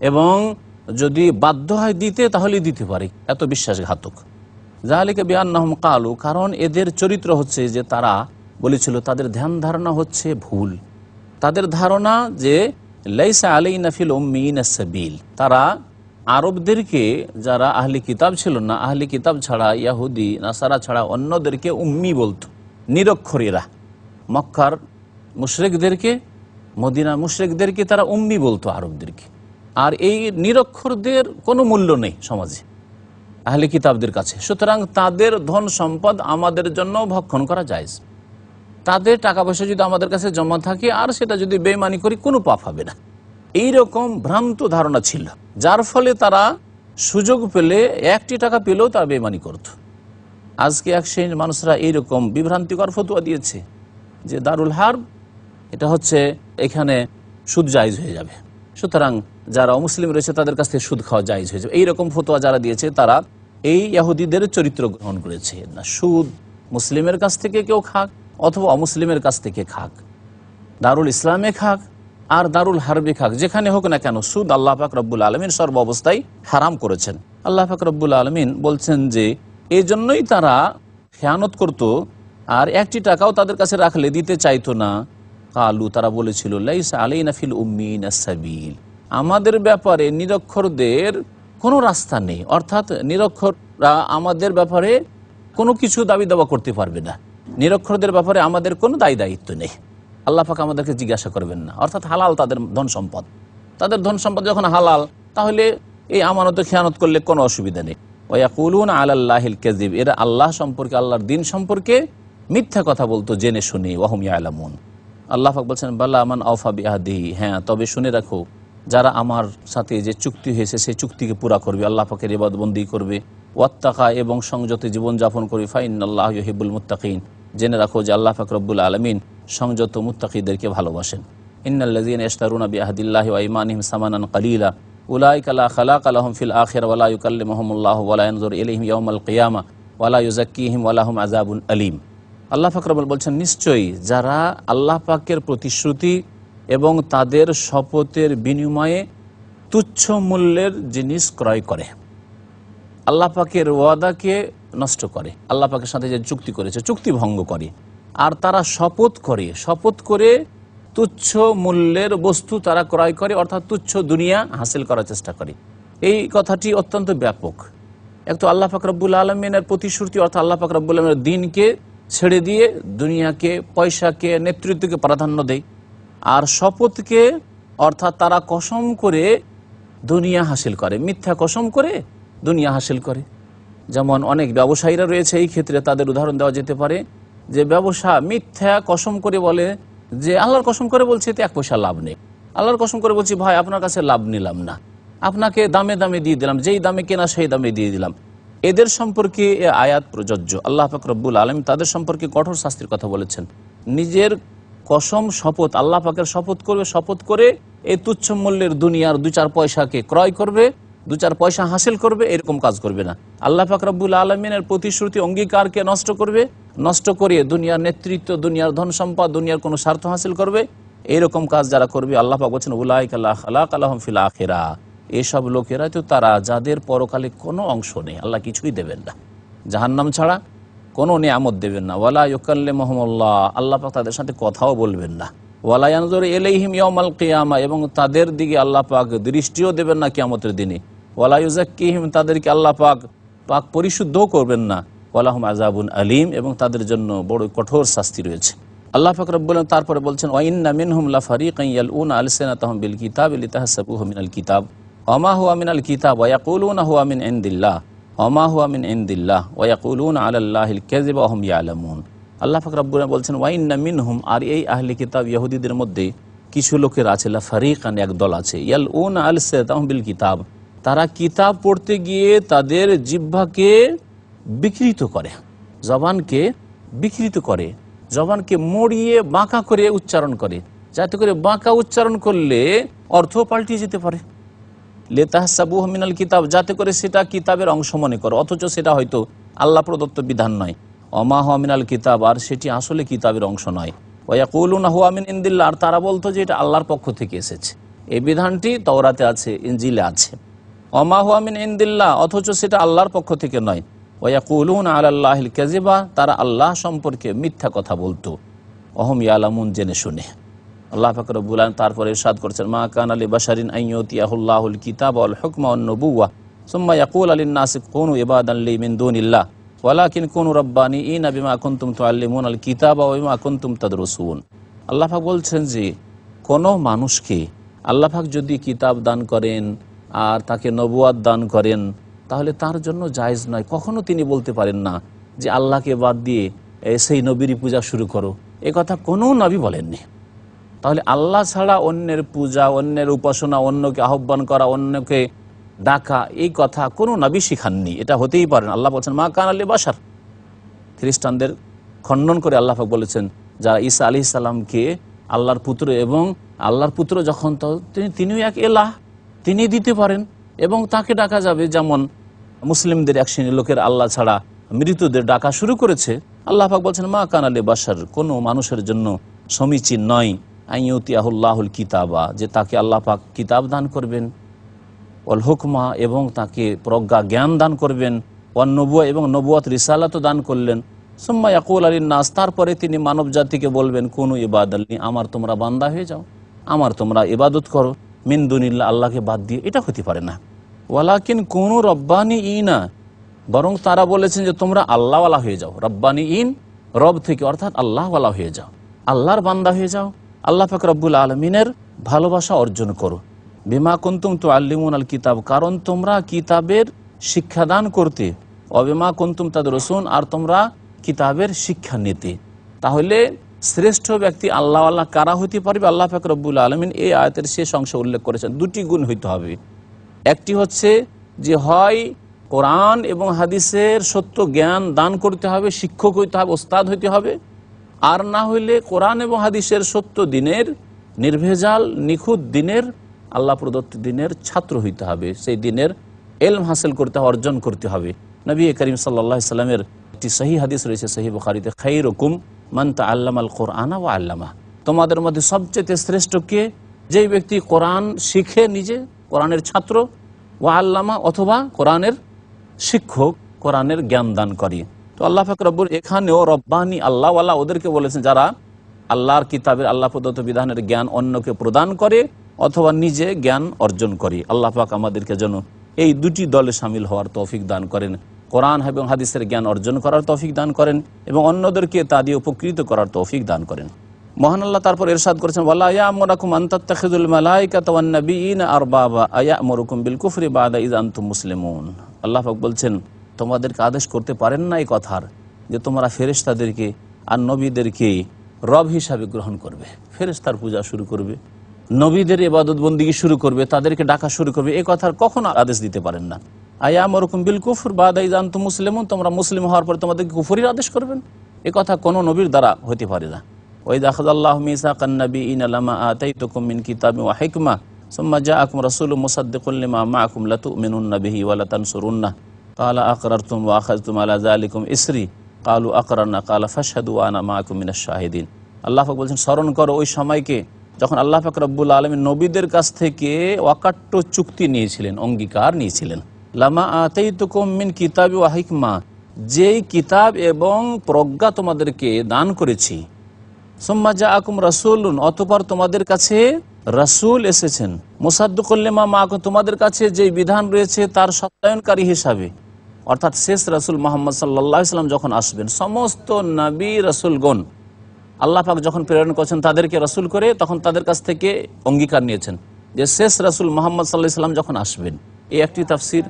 এবং যদি বাধ্য হয় দিতে, তাহলে দিতে পারে, এত বিশ্বাসঘাতক। যালিকা বিআন্নাহুম ক্বালু, কারণ এদের চরিত্র হচ্ছে যে তারা বলেছিল, তাদের ধ্যান ধারণা হচ্ছে ভুল, তাদের ধারণা যে লাইসা আলাইনা ফিল উম্মিয়িনা সাবিল, তারা আরবদেরকে, যারা আহলি কিতাব ছিল না, আহলি কিতাব ছাড়া ইয়াহুদি নাসারা ছাড়া অন্যদেরকে উম্মি বলতো, নিরক্ষরেরা। মক্কার মুশরিকদেরকে, মদিনার মুশরিকদেরকে তারা উম্মি বলতো আরবদেরকে। আর এই নিরক্ষরদের কোনো মূল্য নেই সমাজে আহলি কিতাবদের কাছে। সুতরাং তাদের ধন সম্পদ আমাদের জন্য ভক্ষণ করা জায়েজ, তাদের টাকা পয়সা যদি আমাদের কাছে জমা থাকে আর সেটা যদি বেঈমানি করি কোনো পাপ হবে না, এইরকম ভ্রান্ত ধারণা ছিল, যার ফলে তারা সুযোগ পেলে একটি টাকা পেলেও তারা বেঈমানি করত। আজকে এক শ্রেণীর মানুষরা এইরকম বিভ্রান্তিকর ফতোয়া দিয়েছে যে দারুল হার্ব এটা হচ্ছে, এখানে সুদ জায়েজ হয়ে যাবে, সুতরাং যারা অমুসলিম রয়েছে তাদের কাছ থেকে সুদ খাওয়া জায়েজ হয়ে যাবে। এইরকম ফতোয়া যারা দিয়েছে তারা এই ইহুদিদের চরিত্র গ্রহণ করেছে। না, সুদ মুসলিমের কাছ থেকে কেউ খাক অথবা অমুসলিমের কাছ থেকে খাক, দারুল ইসলামে খাক আর দারুল হারবে খাক, যেখানে হোক না কেন, সুদ আল্লাহ পাক রব্বুল আলামিন সর্ব অবস্থায় হারাম করেছেন। আল্লাহ পাক রব্বুল আলামিন বলছেন যে এই জন্যই তারা খেয়ানত করত, আর একটি টাকাও তাদের কাছে রাখলে দিতে চাইতো না। কালু, তারা বলেছিল, লাইসা আলাইনা ফিল উম্মিয়িনা সাবিল, আমাদের ব্যাপারে নিরক্ষরদের কোনো রাস্তা নেই, অর্থাৎ নিরক্ষররা আমাদের ব্যাপারে কোনো কিছু দাবি দাবা করতে পারবে না, নিরক্ষরদের ব্যাপারে আমাদের কোনো দায়ী দায়িত্ব নেই, আল্লাহ পাক আমাদেরকে জিজ্ঞাসা করবেন না। অর্থাৎ হালাল তাদের ধন সম্পদ, তাদের ধন সম্পদ যখন হালাল, তাহলে এই আমানত খেয়ানত করলে কোনো অসুবিধা নেই। ওয়া ইয়াকুলুনা আলাল্লাহিল কাযিব, এরা আল্লাহ সম্পর্কে, আল্লাহর দিন সম্পর্কে মিথ্যা কথা বলতো জেনে শুনে, ওয়া হুম ইয়ালামুন, আল্লাহ পাক বলছেন বালা মান আওফা বিআহদিহি, হ্যাঁ তবে শুনে রাখো যারা আমার সাথে যে চুক্তি হয়েছে সেই চুক্তিকে পুরা করবে, আল্লাহ পাকের ইবাদতবন্দি করবে, ওয়াত্তাকা এবং সংযত জীবনযাপন করবে, ফাইন্নাল্লাহু ইউহিব্বুল মুত্তাকিন, জেনে রাখো যে আল্লাহ পাক রব্বুল আলামিন সংযত মুত্তাকিদেরকে ভালোবাসেন। ইন্নাল্লাযীনা ইশতারুনা বিআহদিল্লাহি ওয়া ঈমানিহিম সামানান কালীলা উলাইকা লা খালাকা লাহুম ফিল আখিরা ওয়া লা ইউকাল্লিমুহুমুল্লাহু ওয়া লা ইয়ানজুরু ইলাইহিম ইয়াওমাল কিয়ামা ওয়া লা ইউযাক্কিহিম ওয়া লাহুম আযাবুন আলীম। আল্লাহ পাক রব্বুল বলছেন, নিশ্চয়ই যারা আল্লাহ পাকের প্রতিশ্রুতি এবং তাদের শপথের বিনিময়ে তুচ্ছ মূল্যের জিনিস ক্রয় করে, আল্লাহ পাকের ওয়াদাকে নষ্ট করে, আল্লাহ পাকের সাথে যে চুক্তি করেছে চুক্তি ভঙ্গ করে, আর তারা শপথ করে তুচ্ছ মূল্যের বস্তু তারা ক্রয় করে, অর্থাৎ তুচ্ছ দুনিয়া হাসিল করার চেষ্টা করে। এই কথাটি অত্যন্ত ব্যাপক। এক তো আল্লাহ পাক রব্বুল আলমিনের প্রতিশ্রুতি, অর্থাৎ আল্লাহ পাক রব্বুল আলমিনের দিনকে ছেড়ে দিয়ে দুনিয়াকে, পয়সাকে, নেতৃত্বকে প্রাধান্য দেয়, আর শপথকে অর্থাৎ তারা কসম করে দুনিয়া হাসিল করে, মিথ্যা কসম করে দুনিয়া হাসিল করে। যেমন অনেক ব্যবসায়ীরা রয়েছে, এই ক্ষেত্রে তাদের উদাহরণ দেওয়া যেতে পারে যে ব্যবসা মিথ্যা কসম করে বলে যে আল্লাহর কসম করে বলছি এতে এক পয়সা লাভ নেই, আল্লাহর কসম করে বলছি ভাই আপনার কাছে লাভ নিলাম না, আপনাকে দামে দামে দিয়ে দিলাম, যেই দামে কেনা সেই দামে দিয়ে দিলাম। এদের সম্পর্কে এ আয়াত প্রযোজ্য। আল্লাহ পাক রব্বুল আলামিন তাদের সম্পর্কে কঠোর শাস্তির কথা বলেছেন। নিজের কসম শপথ, আল্লাহ পাকের শপথ করবে, শপথ করে এই তুচ্ছ মূল্যের দুনিয়ার 2-4 পয়সাকে ক্রয় করবে, 2-4 পয়সা হাসিল করবে, এরকম কাজ করবে না। আল্লাহ পাক রব্বুল আলামিনের প্রতিশ্রুতি অঙ্গীকারকে নষ্ট করবে, নষ্ট করে দুনিয়ার নেতৃত্ব, দুনিয়ার ধন সম্পদ, দুনিয়ার কোনো স্বার্থ হাসিল করবে, এইরকম কাজ যারা করবে আল্লাহ পাক বলছেন উলাইকা লা খালাকা লাহুম ফিল আখিরাহ, এসব লোকেরা তো তারা যাদের পরকালে কোনো অংশ নেই, আল্লাহ কিছুই দেবেন না, জাহান্নাম ছাড়া কোনো নিয়ামত দেবেন না। ওয়ালা ইউকাল্লিমুহুমুল্লাহ, আল্লাহ পাক তাদের সাথে কথাও বলবেন না। ওয়ালা ইয়ানজুরু ইলাইহিম ইয়াওমাল কিয়ামা, এবং তাদের দিকে আল্লাহ পাক দৃষ্টিও দেবেন না কিয়ামতের দিনে। ওয়ালা ইউযাক্কিহিম, তাদেরকে আল্লাহ পাক পরিশুদ্ধও করবেন না। ওয়ালাহুম আযাবুন আলীম, এবং তাদের জন্য বড় কঠোর শাস্তি রয়েছে। আল্লাহ পাক রব্বুল আলামিন তারপরে বলছেন ওয়া ইন্না মিনহুম লাফারিকান ইয়ালউনা আলসিনাতাহুম বিল কিতাবি লিতাহসাবুহু মিনাল কিতাব ওয়া মা হুয়া মিনাল কিতাব ওয়া ইয়াকুলুনা হুয়া মিন ইনদিল্লাহ ওয়া মা হুয়া মিন ইনদিল্লাহ ওয়া ইয়াকুলুনা আলাল্লাহিল কাযিবা ওয়া হুম ইয়ালামুন। আল্লাহ পাক রব্বুল আলামিন বলছেন ওয়া ইন্না মিনহুম, আর এই আহলে কিতাব ইহুদিদের মধ্যে কিছু লোকের আছে, লাফারিকান, এক দল আছে, ইয়ালউনা আলসিনাতাহুম বিল কিতাব, তারা কিতাব পড়তে গিয়ে তাদের জিহ্বাকে বিকৃত করে, জবানকে বিকৃত করে, জবানকে মরিয়ে বাঁকা করে উচ্চারণ করে, যাতে করে বাঁকা উচ্চারণ করলে অর্থ পাল্টিয়ে যেতে পারে। লিতাহসাবুহু মিনাল কিতাব, যাতে করে সেটা কিতাবের অংশ মনে করে, অথচ সেটা হয়তো আল্লাহ প্রদত্ত বিধান নয়। ওমা হুয়া মিনাল কিতাব, আর সেটি আসলে কিতাবের অংশ নয়। ওয়া ইয়াকুলুনা হুয়া মিন ইনদিল্লাহ, আর তারা বলতো যে এটা আল্লাহর পক্ষ থেকে এসেছে, এই বিধানটি তাওরাতে আছে, ইনজিলে আছে। ওমা হুয়া মিন ইনদিল্লাহ, অথচ সেটা আল্লাহর পক্ষ থেকে নয়। ওয়া ইয়াকুলুনা আলাল্লাহিল কাযিবা, তারা আল্লাহ সম্পর্কে মিথ্যা কথা বলতো। ওহুম ইয়ালামুন, জেনে শুনে। আল্লাহ পাক রব্বুল আলামিন তারপরে ইরশাদ করেছেন মা কানা লিবাশারিন আন ইউতিয়াহুল্লাহুল কিতাবা ওয়াল হুকমা ওয়ান নবুওয়া সুম্মা ইয়াকুলু লিন-নাসি কুনু ইবাদান লি মিন দুনিল্লাহ ওয়ালাকিন কুনু রাব্বানিয়িনা বিমা কুনতুম তুআল্লিমুনাল কিতাবা ওয়া বিমা কুনতুম তাদরুসুন। আল্লাহ পাক বলছেন যে কোনো মানুষকে আল্লাহ পাক যদি কিতাব দান করেন আর তাকে নবুয়াত দান করেন, তাহলে তার জন্য জায়েজ নয়, কখনো তিনি বলতে পারেন না যে আল্লাহকে বাদ দিয়ে সেই নবীরই পূজা শুরু করো, এ কথা কোনো নবী বলেননি। তাহলে আল্লাহ ছাড়া অন্যের পূজা, অন্যের উপাসনা, অন্যকে আহ্বান করা, অন্যকে ডাকা, এই কথা কোনো নবী শিখাননি, এটা হতেই পারে না। আল্লাহ বলছেন মা কানা লিবাশার। খ্রিস্টানদের খণ্ডন করে আল্লাহ পাক বলেছেন যারা ঈসা আলাইহিস সালামকে আল্লাহর পুত্র, এবং আল্লাহর পুত্র যখন, তিনিও এক এলাহ, তিনি দিতে পারেন এবং তাকে ডাকা যাবে। যেমন মুসলিমদের এক শ্রেণীর লোকের আল্লাহ ছাড়া মৃতদের ডাকা শুরু করেছে। আল্লাহ পাক বলছেন মা কানা লিবাশার, কোনো মানুষের জন্য সমীচীন নয় আন ইউতিয়াহুল্লাহুল কিতাবা, যে তাকে আল্লাহ পাক কিতাব দান করবেন, ওয়াল হুকমা, এবং তাকে প্রজ্ঞা জ্ঞান দান করবেন, ওয়ান নবুয়া, এবং নবুয়াত রিসালাতও দান করলেন। সুম্মা ইয়াকুলু লিন-নাস, তারপরে তিনি মানব জাতিকে বলবেন কুনু ইবাদাল্লি, আমার তোমরা বান্দা হয়ে যাও, আমার তোমরা ইবাদত করো, মিন দুনিল্লাহ, আল্লাহকে বাদ দিয়ে। এটা হতে পারে না। ওয়ালাকিন কুনু রাব্বানিয়িনা, বরং তারা বলেছেন যে তোমরা আল্লাহওয়ালা হয়ে যাও, রাব্বানিয়িন, রব থেকে, অর্থাৎ আল্লাহওয়ালা হয়ে যাও, আল্লাহর বান্দা হয়ে যাও, আল্লাহ পাক রব্বুল আলামিনের ভালোবাসা অর্জন করো। বিমা কুনতুম তুআল্লিমুনাল কিতাব, কারণ তোমরা কিতাবের শিক্ষাদান করতে, অবিমা কুনতুম তাদরুসুন, আর তোমরা কিতাবের শিক্ষা নিতে। তাহলে শ্রেষ্ঠ ব্যক্তি আল্লাহ কারা হইতে পারবে? আল্লাহ পাক রব্বুল আলামিন এই আয়াতের শেষ অংশে উল্লেখ করেছেন দুটি গুণ হইতে হবে। একটি হচ্ছে যে হয় কোরআন এবং হাদিসের সত্য জ্ঞান দান করতে হবে, শিক্ষক হইতে হবে, ওস্তাদ হইতে হবে। আর না হইলে কোরআন এবং হাদিসের সত্য দিনের, নির্ভেজাল নিখুঁত দিনের, আল্লাহ প্রদত্ত দিনের ছাত্র হইতে হবে। সেই দিনের এলম হাসিল করতে হবে, অর্জন করতে হবে। নবী করিম সাল্লাল্লাহু আলাইহি সাল্লামের একটি সহিহ হাদিস রয়েছে সহিহ বুখারীতে, খায়রুকুম মান তাআল্লামাল কুরআনা ওয়া আল্লামা। তোমাদের মধ্যে সবচেয়ে শ্রেষ্ঠ কে? যেই ব্যক্তি কোরআন শিখে নিজে, কোরআনের ছাত্র, ওয়া আল্লামা অথবা কোরআনের শিক্ষক, কোরআনের জ্ঞান দান করে। তো আল্লাহ পাক রব্বুল এখানেও রব্বানি আল্লাহওয়ালা ওদেরকে বলেছেন যারা আল্লাহর কিতাবের আল্লাহ প্রদত্ত বিধানের জ্ঞান অন্যকে প্রদান করে অথবা নিজে জ্ঞান অর্জন করে। আল্লাহ পাক আমাদেরকে যেন এই দুটি দলে সামিল হওয়ার তৌফিক দান করেন, কোরআন এবং হাদিসের জ্ঞান অর্জন করার তৌফিক দান করেন এবং অন্যদেরকে তা দিয়ে উপকৃত করার তৌফিক দান করেন। মহান আল্লাহ তারপর ইরশাদ করেছেন, ওয়ালা ইয়া'মুরুকুম আন তাত্তাখিযুল মালায়েকাতা ওয়ান নাবিয়্যিনা আরবাবা আয়া'মুরুকুম বিল কুফরি বা'দা ইয আনতুম মুসলিমুন। আল্লাহ পাক বলছেন, তোমাদেরকে আদেশ করতে পারেন না এই কথার যে তোমরা ফেরেশতাদেরকে আর নবীদেরকে রব হিসাবে গ্রহণ করবে, ফেরেশতার পূজা শুরু করবে, নবীদের ইবাদত বন্দেগী শুরু করবে, তাদেরকে ডাকা শুরু করবে, এই কথার কখনো আদেশ দিতে পারেন না। আয়া'মুরুকুম বিল কুফর বা'দা ইয আনতুম মুসলিমুন, তোমরা মুসলিম হওয়ার পর তোমাদেরকে কুফরির আদেশ করবেন, এ কথা কোনো নবীর দ্বারা হতে পারে না। ওয়াইযা আখাযাল্লাহু মিসাকান নাবিয়্যিনা লামা আতাইতুকুম মিন কিতাবিন ওয়া হিকমা সুম্মা জাআকুম রাসূলুম মুসাদ্দিকুল লিমা মা'আকুম লাতু'মিনুন্না বিহি ওয়া লাতানসুরুন্নাহু ক্বালা আকরারতুম ওয়া আখাযতুম আলা যালিকুম ইসরি ক্বালু আকরারনা ক্বালা ফাশহাদু ওয়া আনা মা'আকুম মিনাশ শাহিদিন। আল্লাহ পাক বলছেন, স্মরণ করো ওই সময়কে যখন আল্লাহ পাক রব্বুল আলামিন নবীদের কাছ থেকে অকাট্য চুক্তি নিয়েছিলেন, অঙ্গীকার নিয়েছিলেন। লামা আতাইতুকুম মিন কিতাবি ওয়া হিকমা, যেই কিতাব এবং প্রজ্ঞা তোমাদেরকে দান করেছি। সুম্মা জাআকুম রাসূলুন, অতঃপর তোমাদের কাছে রাসূল এসেছেন। মুসাদ্দিকুল লিমা মা'আকুম, তোমাদের কাছে যে বিধান রয়েছে তার সত্যায়নকারী হিসাবে। অর্থাৎ শেষ রাসূল মুহাম্মদ সাল্লাল্লাহু আলাইহি ওয়াসাল্লাম যখন আসবেন, সমস্ত নবী রাসূলগণ আল্লাহ পাক যখন প্রেরণ করেছেন তাদেরকে রাসূল করে, তখন তাদের কাছ থেকে অঙ্গীকার নিয়েছেন যে শেষ রাসূল মুহাম্মদ সাল্লাল্লাহু আলাইহি ওয়াসাল্লাম যখন আসবেন। এই একটি তাফসীর।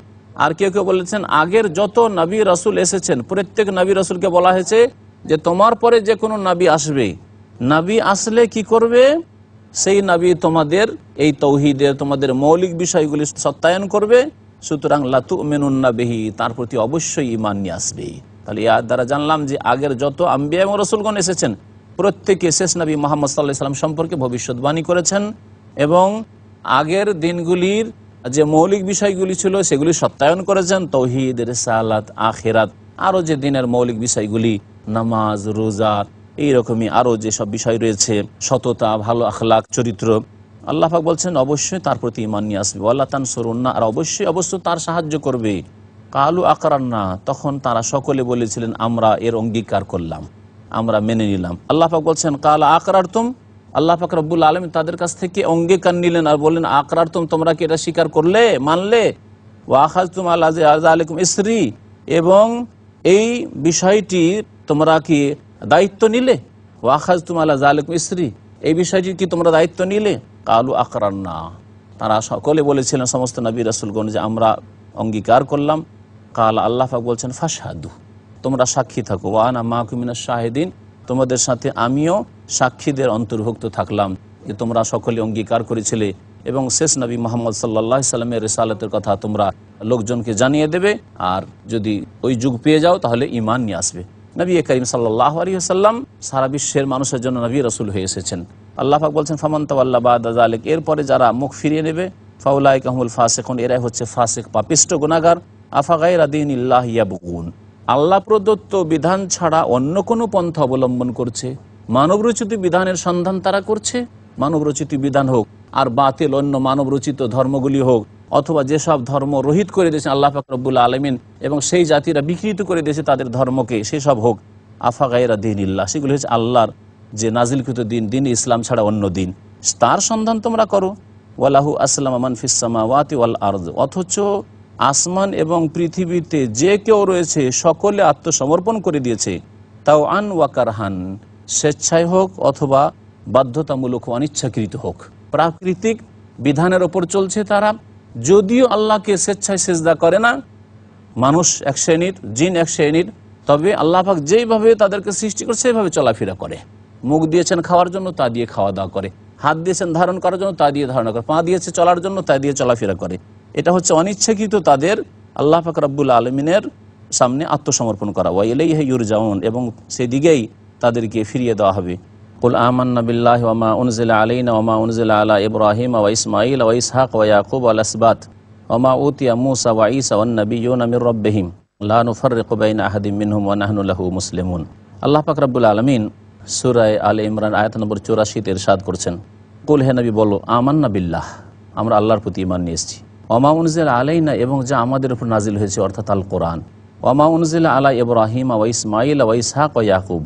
আর কেউ কেউ বলেছেন আগের যত নবী রাসূল এসেছেন প্রত্যেক নবী রাসূলকে বলা হয়েছে যে তোমার পরে যে কোনো নবী আসবে, নবী আসলে কি করবে, সেই নবী তোমাদের এই তাওহীদের, তোমাদের মৌলিক বিষয়গুলি সত্যায়ন করবে, সুতরাং লাতু'মিনুন্না বিহি, তার প্রতি অবশ্যই ঈমান নিয়ে আসবে। তাহলে এই আয়াত দ্বারা জানলাম যে আগের যত আম্বিয়া এবং রাসূলগণ এসেছেন প্রত্যেকে শেষ নবী মুহাম্মদ সাল্লাল্লাহু আলাইহি ওয়াসাল্লাম সম্পর্কে ভবিষ্যদ্বাণী করেছেন এবং আগের দিনগুলির যে মৌলিক বিষয়গুলি ছিল সেগুলি সত্যায়ন করেছেন, তাওহীদ, রিসালাত, আখিরাত, আরও যে দিনের মৌলিক বিষয়গুলি, নামাজ, রোজা, এইরকমই আরও যেসব বিষয় রয়েছে, সততা, ভালো আখলাক, চরিত্র, আল্লাহ পাক বলছেন অবশ্যই তার প্রতি ঈমান নিয়ে আসবে। ওয়ালা তানসুরুন্না, আর অবশ্যই তার সাহায্য করবে। কালু আকরারনা, তখন তারা সকলে বলেছিলেন আমরা এর অঙ্গীকার করলাম, আমরা মেনে নিলাম। আল্লাহ পাক বলছেন কালা আকরারতুম, আল্লাহ পাক রব্বুল আলামিন তাদের কাছ থেকে অঙ্গীকার নিলেন আর বললেন আকরারতুম, তোমরা কি এটা স্বীকার করলে, মানলে? ওয়া আখাযতুম আলা যালিকুম ইসরি, এবং এই বিষয়টি তোমরা কি দায়িত্ব নিলে? ওয়া আখাযতুম আলা যালিকুম ইসরি, এই বিষয়টি কি তোমরা দায়িত্ব নিলে? কালু আকরারনা, তারা সকলে বলেছিলেন সমস্ত নবী রাসূলগণ যে আমরা অঙ্গীকার করলাম। কাল, আল্লাহ পাক বলছেন ফাশহাদু, তোমরা সাক্ষী থাকো। ওয়া আনা মা'আকুম মিনাশ শাহিদিন, তোমাদের সাথে আমিও সাক্ষীদের অন্তর্ভুক্ত থাকলাম যে তোমরা সকলে অঙ্গীকার করেছিলে এবং শেষ নবী মুহাম্মদ সাল্লাল্লাহু আলাইহি সাল্লামের রিসালাতের কথা তোমরা লোকজনকে জানিয়ে দেবে, আর যদি ওই যুগ পেয়ে যাও তাহলে ঈমান নিয়ে আসবে। নবী করিম সাল্লাল্লাহু আলাইহি ওয়াসাল্লাম সারা বিশ্বের মানুষের জন্য নবী রাসূল হয়ে এসেছেন। আল্লাহ পাক বলছেন ফামান তাওয়াল্লা বা'দা যালিক, এরপরে যারা মুখ ফিরিয়ে নেবে, ফাউলাইকা হুমুল ফাসিকুন, এরাই হচ্ছে ফাসিক, পাপিষ্ঠ, গুনাহগার। আফা গায়রা দীনিল্লাহি ইয়াবগুন, আল্লাহ প্রদত্ত বিধান ছাড়া অন্য কোনো পন্থা অবলম্বন করছে, মানবরচিত বিধানের সন্ধান তারা করছে। মানবরচিত বিধান হোক আর বাতিল অন্য মানবরচিত ধর্মগুলি হোক, অথবা যেসব ধর্ম রহিত করে দিয়েছেন আল্লাহ পাক রব্বুল আলামিন এবং সেই জাতিরা বিকৃত করে দিয়েছে তাদের ধর্মকে, সেসব হোক। আফা গায়রা দীনিল্লাহ, সেগুলি হচ্ছে আল্লাহর যে নাজিলকৃত দিন, দিন ইসলাম ছাড়া অন্য দিন, তার সন্ধান তোমরা করো। ওয়ালাহু আসলামা মান ফিস সামাওয়াতি ওয়াল আরদ, অথচ আসমান এবং পৃথিবীতে যে কেউ রয়েছে সকলে আত্মসমর্পণ করে দিয়েছে। তাও আন ওয়া কারহান, স্বেচ্ছায় হোক অথবা বাধ্যতামূলক, অনিচ্ছাকৃত হোক, প্রাকৃতিক বিধানের ওপর চলছে তারা। যদিও আল্লাহকে স্বেচ্ছায় সিজদা করে না, মানুষ এক শ্রেণীর, জিন এক শ্রেণীর, তবে আল্লাহ পাক যেইভাবে তাদেরকে সৃষ্টি করে সেইভাবে চলাফেরা করে। মুখ দিয়েছেন খাওয়ার জন্য, তা দিয়ে খাওয়া দাওয়া করে। হাত দিয়েছেন ধারণ করার জন্য, তা দিয়ে ধারণ করে। পা দিয়েছে চলার জন্য, তা দিয়ে চলাফেরা করে। এটা হচ্ছে অনিচ্ছাকৃত তাদের আল্লাহ পাক রব্বুল আলমিনের সামনে আত্মসমর্পণ করা। ওয়া ইলাইহি ইউরজাউন, এবং সেদিকেই তাদেরকে ফিরিয়ে দেওয়া হবে। কুল আমান্না বিল্লাহি ওয়া মা উনজিলা আলাইনা ওয়া মা উনজিলা আলা ইব্রাহিম ওয়া ইসমাঈল ওয়া ইসহাক ওয়া ইয়াকুব ওয়াল আসবাত ওয়া মা উতিয়া মূসা ওয়া ঈসা ওয়ান নাবিয়্যুনা মির রাব্বিহিম লা নুফাররিকু বাইনা আহাদিম মিনহুম ওয়া নাহনু লাহু মুসলিমুন। আল্লাহ পাক রব্বুল আলামিন সূরা আলে ইমরান আয়াত নম্বর 84 ইরশাদ করেছেন, কুল হে নবী বলো, আমান্না বিল্লাহ, আমরা আল্লাহর প্রতি ঈমান নিয়ে এসেছি, ওয়া মা উনজিলা আলাইনা, এবং যা আমাদের উপর নাজিল হয়েছে অর্থাৎ আল কোরআন, ওয়া মা উনজিলা আলা ইব্রাহিম ওয়া ইসমাঈল ওয়া ইসহাক ওয়া ইয়াকুব,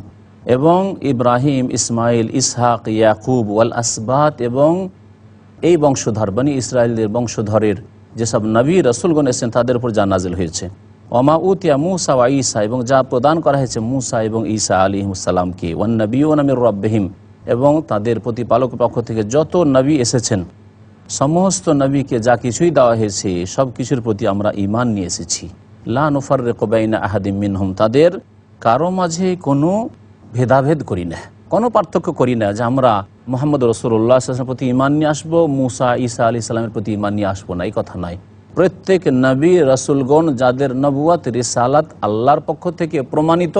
এবং ইব্রাহিম, ইসমাইল, ইসহাক, ইয়াকুব ওয়াল আসবাত, এবং এই বংশধর বনি ইসরায়েলের বংশধরের যেসব নবী রাসূলগণ এসেছেন তাদের উপর যা নাজিল হয়েছে। ওমা উতিয়া মূসা ওয়া ঈসা, এবং যা প্রদান করা হয়েছে মূসা এবং ঈসা আলাইহিসসালামকে, ওয়ান নাবিয়্যুনা মির রাব্বিহিম, এবং তাদের প্রতিপালকের পক্ষ থেকে যত নবী এসেছেন সমস্ত নবীকে যা কিছুই দেওয়া হয়েছে সব কিছুর প্রতি আমরা ঈমান নিয়ে এসেছি। লা নুফাররিকু বাইনা আহাদিম মিনহুম, তাদের কারো মাঝে কোনো ভেদাভেদ করি না, কোনো পার্থক্য করি না যে আমরা মুহাম্মদ রাসূলুল্লাহ সাল্লাল্লাহু আলাইহি ওয়াসাল্লামের প্রতি ঈমান নিয়ে আসবো, মূসা ঈসা আলাইহিস সালামের প্রতি ঈমান নিয়ে আসবো না, এই কথা নয়। প্রত্যেক নবী রাসূলগণ যাদের নবুয়ত রিসালাত আল্লাহর পক্ষ থেকে প্রমাণিত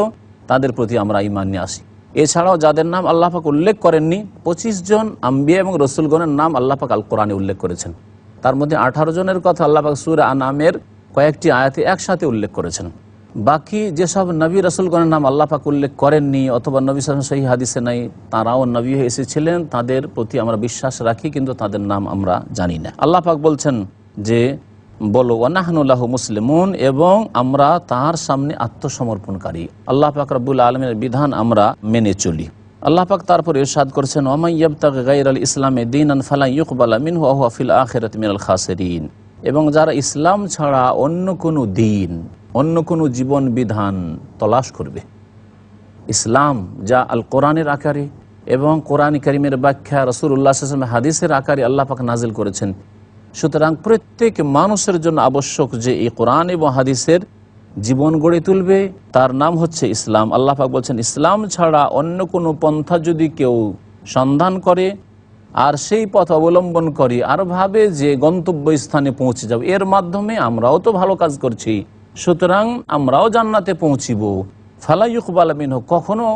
তাদের প্রতি আমরা ঈমান নিয়ে আসি। এছাড়াও যাদের নাম আল্লাহ পাক উল্লেখ করেননি, 25 জন আম্বিয়া এবং রাসূলগণের নাম আল্লাহ পাক আল কোরআনে উল্লেখ করেছেন। তার মধ্যে 18 জনের কথা আল্লাহ পাক সূরা আনামের কয়েকটি আয়াতে একসাথে উল্লেখ করেছেন। বাকি যেসব নবী রাসূলগণের নাম আল্লাহ পাক উল্লেখ করেননি অথবা নবী সাল্লাল্লাহু আলাইহি ওয়াসাল্লাম সহিহ হাদিসে নাই, তারাও নবী হয়ে এসেছিলেন, তাদের প্রতি আমরা বিশ্বাস রাখি, কিন্তু তাদের নাম আমরা জানি না। আল্লাহ পাক বলছেন যে বলো, ওয়া নাহনু লাহু মুসলিমুন, এবং আমরা তার সামনে আত্মসমর্পণকারী, আল্লাহ পাক রব্বুল আলামিনের বিধান আমরা মেনে চলি। আল্লাহ পাক তারপর ইরশাদ করেছেন, ওয়া মান ইয়াবতাগি গায়রাল ইসলামি দীনান ফালা ইউকবালা মিনহু ওয়া হুয়া ফিল আখিরাতি মিনাল খাসিরিন, এবং যারা ইসলাম ছাড়া অন্য কোনো দিন, অন্য কোনো জীবন বিধান তলাশ করবে, ইসলাম যা আল কোরআনের আকারে এবং কোরআন কারীমের ব্যাখ্যা রাসূলুল্লাহ সাল্লাল্লাহু আলাইহি ওয়াসাল্লাম হাদিসের আকারে আল্লাহ পাক নাজিল করেছেন, সুতরাং প্রত্যেক মানুষের জন্য আবশ্যক যে এই কোরআন এবং হাদিসের জীবন গড়ে তুলবে, তার নাম হচ্ছে ইসলাম। আল্লাহ পাক বলছেন, ইসলাম ছাড়া অন্য কোনো পন্থা যদি কেউ সন্ধান করে আর সেই পথ অবলম্বন করে আর ভাবে যে গন্তব্যস্থানে পৌঁছে যাবে, এর মাধ্যমে আমরাও তো ভালো কাজ করছি, সুতরাং আমরাও জান্নাতে পৌঁছিব, ফালা ইউকবালা মিনহু, কখনো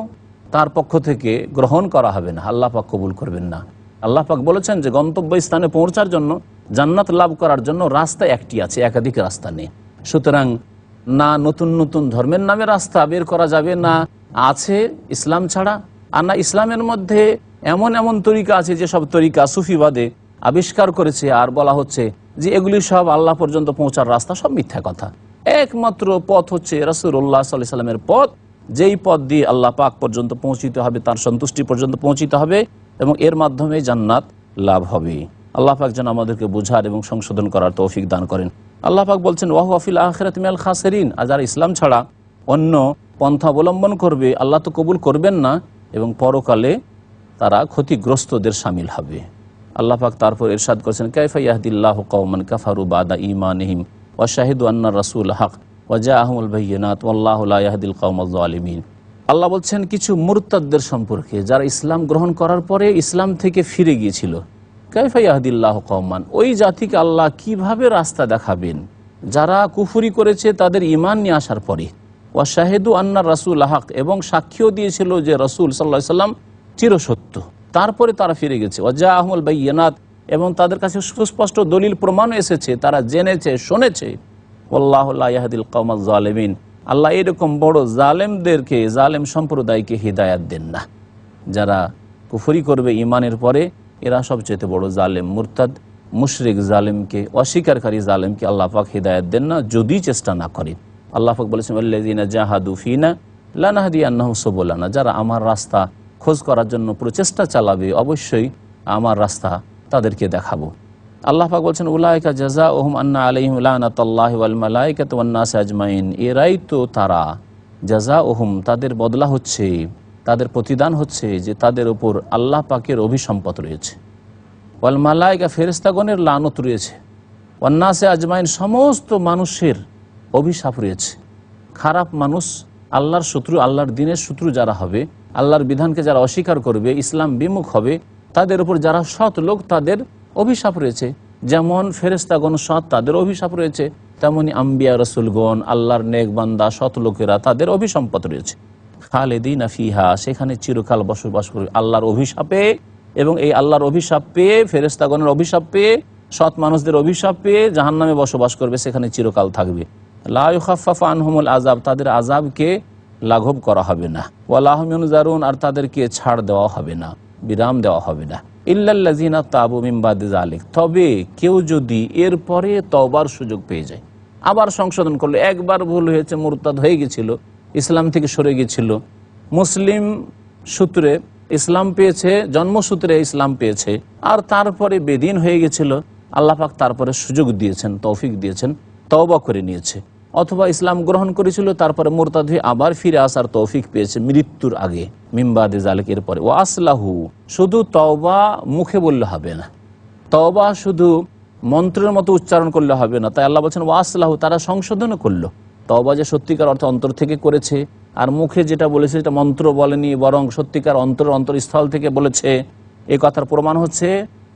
তার পক্ষ থেকে গ্রহণ করা হবে না, আল্লাহ পাক কবুল করবেন না। আল্লাহ পাক বলেছেন যে গন্তব্যস্থানে পৌঁছার জন্য, জান্নাত লাভ করার জন্য রাস্তা একটি আছে, একাধিক রাস্তা নেই। সুতরাং না নতুন নতুন ধর্মের নামে রাস্তা বের করা যাবে, না আছে ইসলাম ছাড়া, আর না ইসলামের মধ্যে এমন এমন তরিকা আছে যে সব তরিকা সুফিবাদে আবিষ্কার করেছে আর বলা হচ্ছে যে এগুলি সব আল্লাহ পর্যন্ত পৌঁছার রাস্তা, সব মিথ্যা কথা। একমাত্র পথ হচ্ছে রাসূলুল্লাহ সাল্লাল্লাহু আলাইহি ওয়াসাল্লামের পথ, যেই পথ দিয়ে আল্লাহ পাক পর্যন্ত পৌঁছিতে হবে, তার সন্তুষ্টি পর্যন্ত পৌঁছিতে হবে, এবং এর মাধ্যমে জান্নাত লাভ হবে। আল্লাহ পাক যেন আমাদেরকে বুঝার এবং সংশোধন করার তৌফিক দান করেন। আল্লাহ পাক বলছেন, ওয়া হুয়া ফিল আখিরাতি মিনাল খাসিরিন, আর যারা ইসলাম ছাড়া অন্য পন্থা অবলম্বন করবে আল্লাহ তো কবুল করবেন না, এবং পরকালে তারা ক্ষতিগ্রস্তদের শামিল হবে। আল্লাহ পাক তারপর ইরশাদ করেছেন, কাইফা ইয়াহদিল্লাহু কওমান কাফারু বাদা ঈমানিহিম ওয়া শাহিদু আন্না রাসূল হক ওয়া জাআহুমুল বায়িনাত ওয়াল্লাহু লা ইয়াহদিল কওমাজ জালিমিন। আল্লাহ বলছেন কিছু মুরতাদদের সম্পর্কে, যারা ইসলাম গ্রহণ করার পরে ইসলাম থেকে ফিরে গিয়েছিল। কাইফা ইয়াহদিল্লাহু কওমান, ওই জাতিকে আল্লাহ কিভাবে রাস্তা দেখাবেন যারা কুফরি করেছে তাদের ঈমান নিয়ে আসার পরে। ওয়া শাহিদু আন্না রাসূল হক, এবং সাক্ষ্য দিয়েছিল যে রাসূল সাল্লাল্লাহু আলাইহি ওয়াসাল্লাম চিরসত্য, তারপরে তারা ফিরে গেছে। ওয়া জাআহুমুল বায়িনাত, এবং তাদের কাছে সুস্পষ্ট দলিল প্রমাণ এসেছে, তারা জেনেছে শুনেছে। ওয়াল্লাহু লা ইয়াহদিল কওমাজ জালিমিন, আল্লাহ এরকম বড় জালেমদেরকে, জালেম সম্প্রদায়কে হিদায়াত দেন না। যারা কুফরি করবে ঈমানের পরে, এরা সবচেয়ে বড় জালেম, মুরতাদ, মুশরিক জালেমকে, অস্বীকারী জালেমকে আল্লাহ পাক হিদায়াত দেন না যদি চেষ্টা না করে। আল্লাহ পাক বলেছেন, আল্লাযীনা জাহাদু ফিনা লানাহদিয়ান্নাহুম সুবুলানা, যারা আমার রাস্তা খোঁজ করার জন্য প্রচেষ্টা চালাবে অবশ্যই আমার রাস্তা তাদেরকে দেখাবো। আল্লাহ পাক বলছেন, উলাইকা জাযাউহুম আন্না আলাইহিম লানাতুল্লাহি ওয়াল মালাইকাতি ওয়ান নাস আজমাইন, এরাই তো তারা, জাযাউহুম তাদের বদলা হচ্ছে, তাদের প্রতিদান হচ্ছে যে তাদের উপর আল্লাহ পাকের অভিসম্পদ রয়েছে, ওয়াল মালাইকা ফেরেশতাগণের লানত রয়েছে, ওয়ান নাস আজমাইন সমস্ত মানুষের অভিশাপ রয়েছে। খারাপ মানুষ, আল্লাহর শত্রু, আল্লাহর দ্বীনের শত্রু যারা হবে আল্লাহর বিধানকে যারা অস্বীকার করবে, ইসলাম বিমুখ হবে, তাদের উপর যারা সৎ লোক তাদের অভিশাপ রয়েছে। যেমন ফেরেশতাগণ সৎ, তাদের অভিশাপ রয়েছে, তেমনি আম্বিয়া রসুলগণ, আল্লাহর নেক বান্দা সৎ লোকেরা, তাদের অভিসম্পদ রয়েছে। খালিদিনা ফিহা, সেখানে চিরকাল বসবাস করবে আল্লাহর অভিশাপে। এবং এই আল্লাহর অভিশাপ পেয়ে, ফেরেশতাগণের অভিশাপ পেয়ে, সৎ মানুষদের অভিশাপ পেয়ে জাহান্নামে বসবাস করবে, সেখানে চিরকাল থাকবে। লা ইউখাফফাফু আনহুমুল আযাব, তাদের আযাবকে লাঘব করা হবে না। ওয়ালা হুম ইউনজারুন, আর তাদেরকে ছাড় দেওয়া হবে না, বিরাম দেওয়া হবে না। ইল্লাল্লাযিনা তাবু মিন বাদি যালিক, তবে কেউ যদি এরপরে তওবার সুযোগ পেয়ে যায়, আবার সংশোধন করলো, একবার ভুল হয়েছে, মুরতাদ হয়ে গেছিল, ইসলাম থেকে সরে গেছিল, মুসলিম সূত্রে ইসলাম পেয়েছে, জন্মসূত্রে ইসলাম পেয়েছে, আর তারপরে বেদিন হয়ে গেছিল, আল্লাহ পাক তারপরে সুযোগ দিয়েছেন, তৌফিক দিয়েছেন, তওবা করে নিয়েছে। অথবা ইসলাম গ্রহণ করেছিল, তারপরে মুরতাদ হয়ে আবার ফিরে আসার তৌফিক পেয়েছে মৃত্যুর আগে, মিন বাদি যালিক, এরপরে। ও আসলাহু, শুধু তওবা মুখে বললে হবে না, তওবা শুধু মন্ত্রের মতো উচ্চারণ করলে হবে না। তাই আল্লাহ বলছেন ও আসলাহু, তারা সংশোধনও করলো। তওবা যে সত্যিকার অর্থ অন্তর থেকে করেছে, আর মুখে যেটা বলেছে সেটা মন্ত্র বলেনি, বরং সত্যিকার অন্তরস্থল থেকে বলেছে, এই কথার প্রমাণ হচ্ছে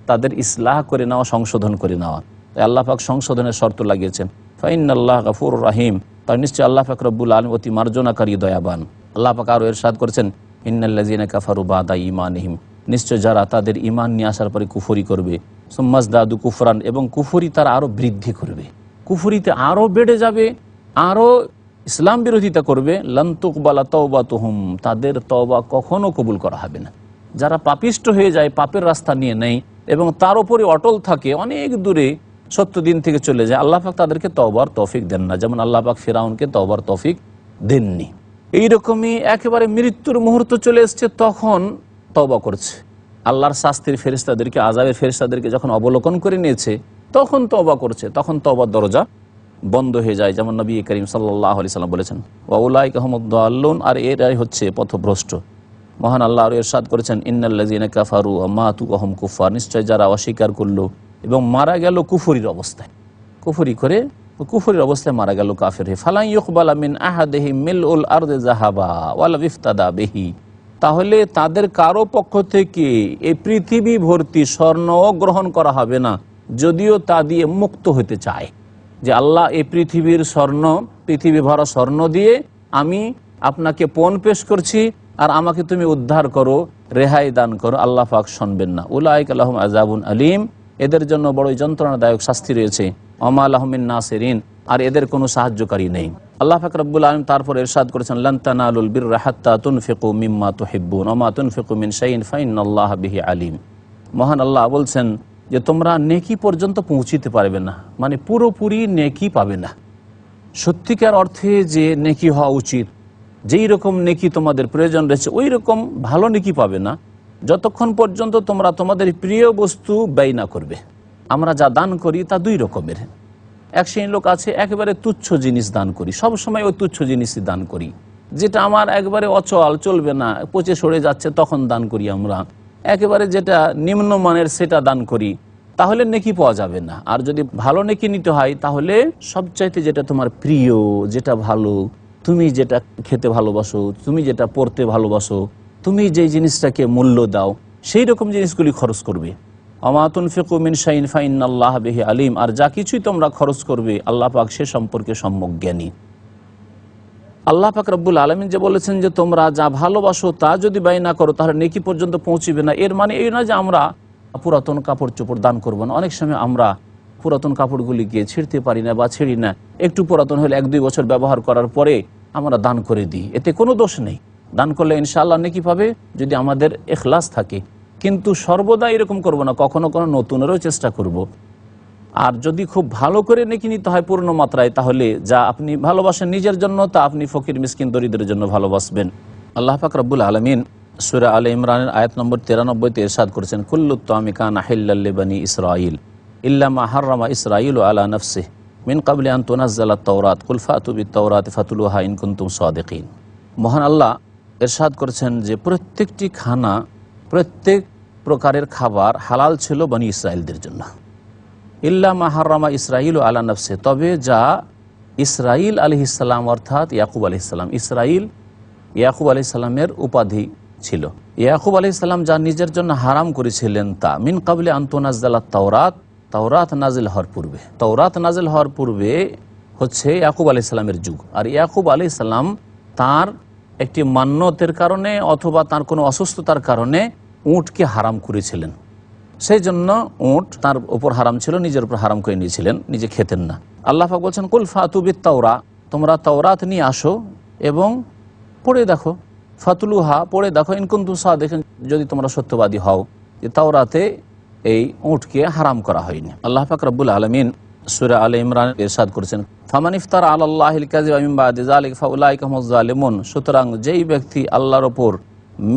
তাদের ইসলাহ করে নেওয়া, সংশোধন করে নেওয়া। তাই আল্লাহ পাক সংশোধনের শর্ত লাগিয়েছেন। ফাইন্নাল্লাহ গফুরুর রহিম, তার নিশ্চয় আল্লাহ পাক রব্বুল আলামিন অতি মার্জনাকারী, দয়াবান। আল্লাহ পাক আরও ইরশাদ করেছেন, ইন্নাল্লাযিনা কাফারু বাদা ঈমানিহিম, নিশ্চয় যারা তাদের ঈমান নিয়ে আসার পরে কুফরি করবে, সুম্মাজদাদু কুফরান, এবং কুফরি তারা আরও বৃদ্ধি করবে, কুফরিতে আরও বেড়ে যাবে, আরও ইসলাম বিরোধিতা করবে, লান তুকবালা তাওবাতুহুম, তাদের তওবা কখনো কবুল করা হবে না। যারা পাপিষ্ট হয়ে যায়, পাপের রাস্তা নিয়ে নেয় এবং তার উপরে অটল থাকে, অনেক দূরে সত্য দিন থেকে চলে যায়, আল্লাহ পাক তাদেরকে তওবার তৌফিক দেন না, যেমন আল্লাহ পাক ফিরআউনকে তওবার তৌফিক দেননি। এইরকমই একেবারে মৃত্যুর মুহূর্ত চলে এসছে, তখন তওবা করছে, আল্লাহর শাস্তির ফেরেশতাদেরকে, আযাবের ফেরেশতাদেরকে যখন অবলোকন করে নিয়েছে, তখন তওবা করছে, তখন তওবার দরজা বন্ধ হয়ে যায়, যেমন নবী করিম সাল্লাল্লাহু আলাইহি সাল্লাম বলেছেন, ওয়া উলাইকা হুমুদ দাল্লুন, আর এরাই হচ্ছে পথভ্রষ্ট। মহান আল্লাহ আরও ইরশাদ করেছেন, ইন্নাল্লাযিনা কাফারু ওয়া মাতু ওয়া হুম কুফার, নিশ্চয় যারা অস্বীকার করলো এবং মারা গেল কুফরির অবস্থায়, কুফরি করে কুফরির অবস্থায় মারা গেল কাফের হয়ে, ফালা ইউকবালা মিন আহাদিহিম মিলউল আরদি যাহাবা ওয়ালা ইফতাদা বিহি, তাহলে তাদের কারো পক্ষ থেকে এই পৃথিবী ভর্তি স্বর্ণ গ্রহণ করা হবে না, যদিও তা দিয়ে মুক্ত হতে চায়, যে আল্লাহ এই পৃথিবীর স্বর্ণ, পৃথিবী ভরা স্বর্ণ দিয়ে আমি আপনাকে পণ পেশ করছি, আর আমাকে তুমি উদ্ধার করো, রেহাই দান করো, আল্লাহ পাক শুনবেন না। উলাইকা লাহুম আযাবুন আলীম, এদের জন্য বড় যন্ত্রণাদায়ক শাস্তি রয়েছে। ওমা লাহুম মিন নাসিরিন, আর এদের কোনো সাহায্যকারী নেই। আল্লাহ পাক রব্বুল আলামিন তারপর ইরশাদ করেছেন, লান তানালুল বিররা হাত্তা তুনফিকু মিম্মা তুহিব্বুন ওয়া মা তুনফিকু মিন শাইইন ফাইন্নাল্লাহা বিহি আলীম। মহান আল্লাহ বলছেন যে তোমরা নেকি পর্যন্ত পৌঁছিতে পারবে না, মানে পুরোপুরি নেকি পাবে না। সত্যিকার অর্থে যে নেকি হওয়া উচিত, যেই রকম নেকি তোমাদের প্রয়োজন রয়েছে, ওই রকম ভালো নেকি পাবে না যতক্ষণ পর্যন্ত তোমরা তোমাদের প্রিয় বস্তু ব্যয় না করবে। আমরা যা দান করি তা দুই রকমের। এক শ্রেণীর লোক আছে, একেবারে তুচ্ছ জিনিস দান করি, সবসময় ওই তুচ্ছ জিনিসই দান করি, যেটা আমার একবারে অচল, চলবে না, পচে সরে যাচ্ছে, তখন দান করি আমরা। একেবারে যেটা নিম্নমানের সেটা দান করি, তাহলে নেকি পাওয়া যাবে না। আর যদি ভালো নেকি নিতে হয়, তাহলে সবচাইতে যেটা তোমার প্রিয়, যেটা ভালো, তুমি যেটা খেতে ভালোবাসো, তুমি যেটা পড়তে ভালোবাসো, তুমি যেই জিনিসটাকে মূল্য দাও, সেই রকম জিনিসগুলি খরচ করবে। ওমা তুনফিকু মিন শাইইন ফাইন্নাল্লাহা বিহি আলীম, আর যা কিছুই তোমরা খরচ করবে, আল্লাহ পাক সে সম্পর্কে সম্যক জ্ঞানী। আল্লাহ পাক রব্বুল আলামিন যে বলেছেন যে তোমরা যা ভালোবাসো তা যদি ব্যয় না করো, তাহলে নেকি পর্যন্ত পৌঁছিবে না। এর মানে এই না যে আমরা পুরাতন কাপড় চোপড় দান করবো না। অনেক সময় আমরা পুরাতন কাপড়গুলিকে ছিঁড়তে পারি না বা ছিঁড়ি না, একটু পুরাতন হলে 1-2 বছর ব্যবহার করার পরে আমরা দান করে দিই, এতে কোনো দোষ নেই। দান করলে ইনশাআল্লাহ নেকি পাবে যদি আমাদের ইখলাস থাকে, কিন্তু সর্বদা এরকম করব না, কখনো কোনো নতুনেরও চেষ্টা করব। আর যদি খুব ভালো করে নেকি নিতে হয় পূর্ণ মাত্রায়, তাহলে যা আপনি ভালোবাসেন নিজের জন্য, তা আপনি ফকির মিসকিন দরিদ্রের জন্য ভালোবাসবেন। আল্লাহ পাক রব্বুল আলামিন সূরা আলে ইমরানের আয়াত নম্বর 93-তে ইরশাদ করেছেন, কুল্লুত তাআমি কানা হিল্লাল লিবানি ইসরাঈল ইল্লা মা হাররামা ইসরাঈলু আলা নাফসিহি মিন ক্বাবলি আন তুনাজ্জালাত তাওরাত কুল ফাতু বিত তাওরাতি ফাতলুহা ইন কুনতুম সাদিকিন। মহান আল্লাহ ইরশাদ করেছেন যে প্রত্যেকটি খানা, প্রত্যেক প্রকারের খাবার হালাল ছিল বনি ইসরাইলদের জন্য, ইল্লা মা হাররামা ইসরাঈলু আলা নাফসিহি, তবে যা ইসরাঈল আলাইহিস সালাম অর্থাৎ ইয়াকুব আলাইহিস সালাম, ইসরাঈল ইয়াকুব আলাইহিস সালামের উপাধি ছিল। ইয়াকুব আলাইহিস সালাম যা নিজের জন্য হারাম করেছিলেন তা মিন কাবলে আনতুনাজ্জালাত তাওরাত, তাওরাত নাজিল হওয়ার পূর্বে। তাওরাত নাজিল হওয়ার পূর্বে হচ্ছে ইয়াকুব আলাইহিস সালামের যুগ। আর ইয়াকুব আলাইহিস সালাম তার একটি মান্যতের কারণে অথবা তার কোনো অসুস্থতার কারণে উটকে হারাম করেছিলেন। সেই জন্য উট তার উপর হারাম ছিল, নিজের উপর হারাম করে নিয়েছিলেন, নিজে খেতেন না। আল্লাহ পাক বলছেন কুল ফাতু বিত তাওরা, তোমরা তাওরাত নিয়ে আসো এবং পড়ে দেখো, ফাতুলুহা পড়ে দেখো, ইনকুনতুম সাদিকিন যদি তোমরা সত্যবাদী হও যে তাওরাতে এই উটকে হারাম করা হয়নি। আল্লাহ পাক রব্বুল আলামিন সূরা আলে ইমরান ইরশাদ করেছেন ফামান ইফতারা আলাল্লাহিল কাযিবা মিন বাদি যালিকা ফাউলাইকা হুমুজ জালিমুন, সুতরাং যেই ব্যক্তি আল্লাহর ওপর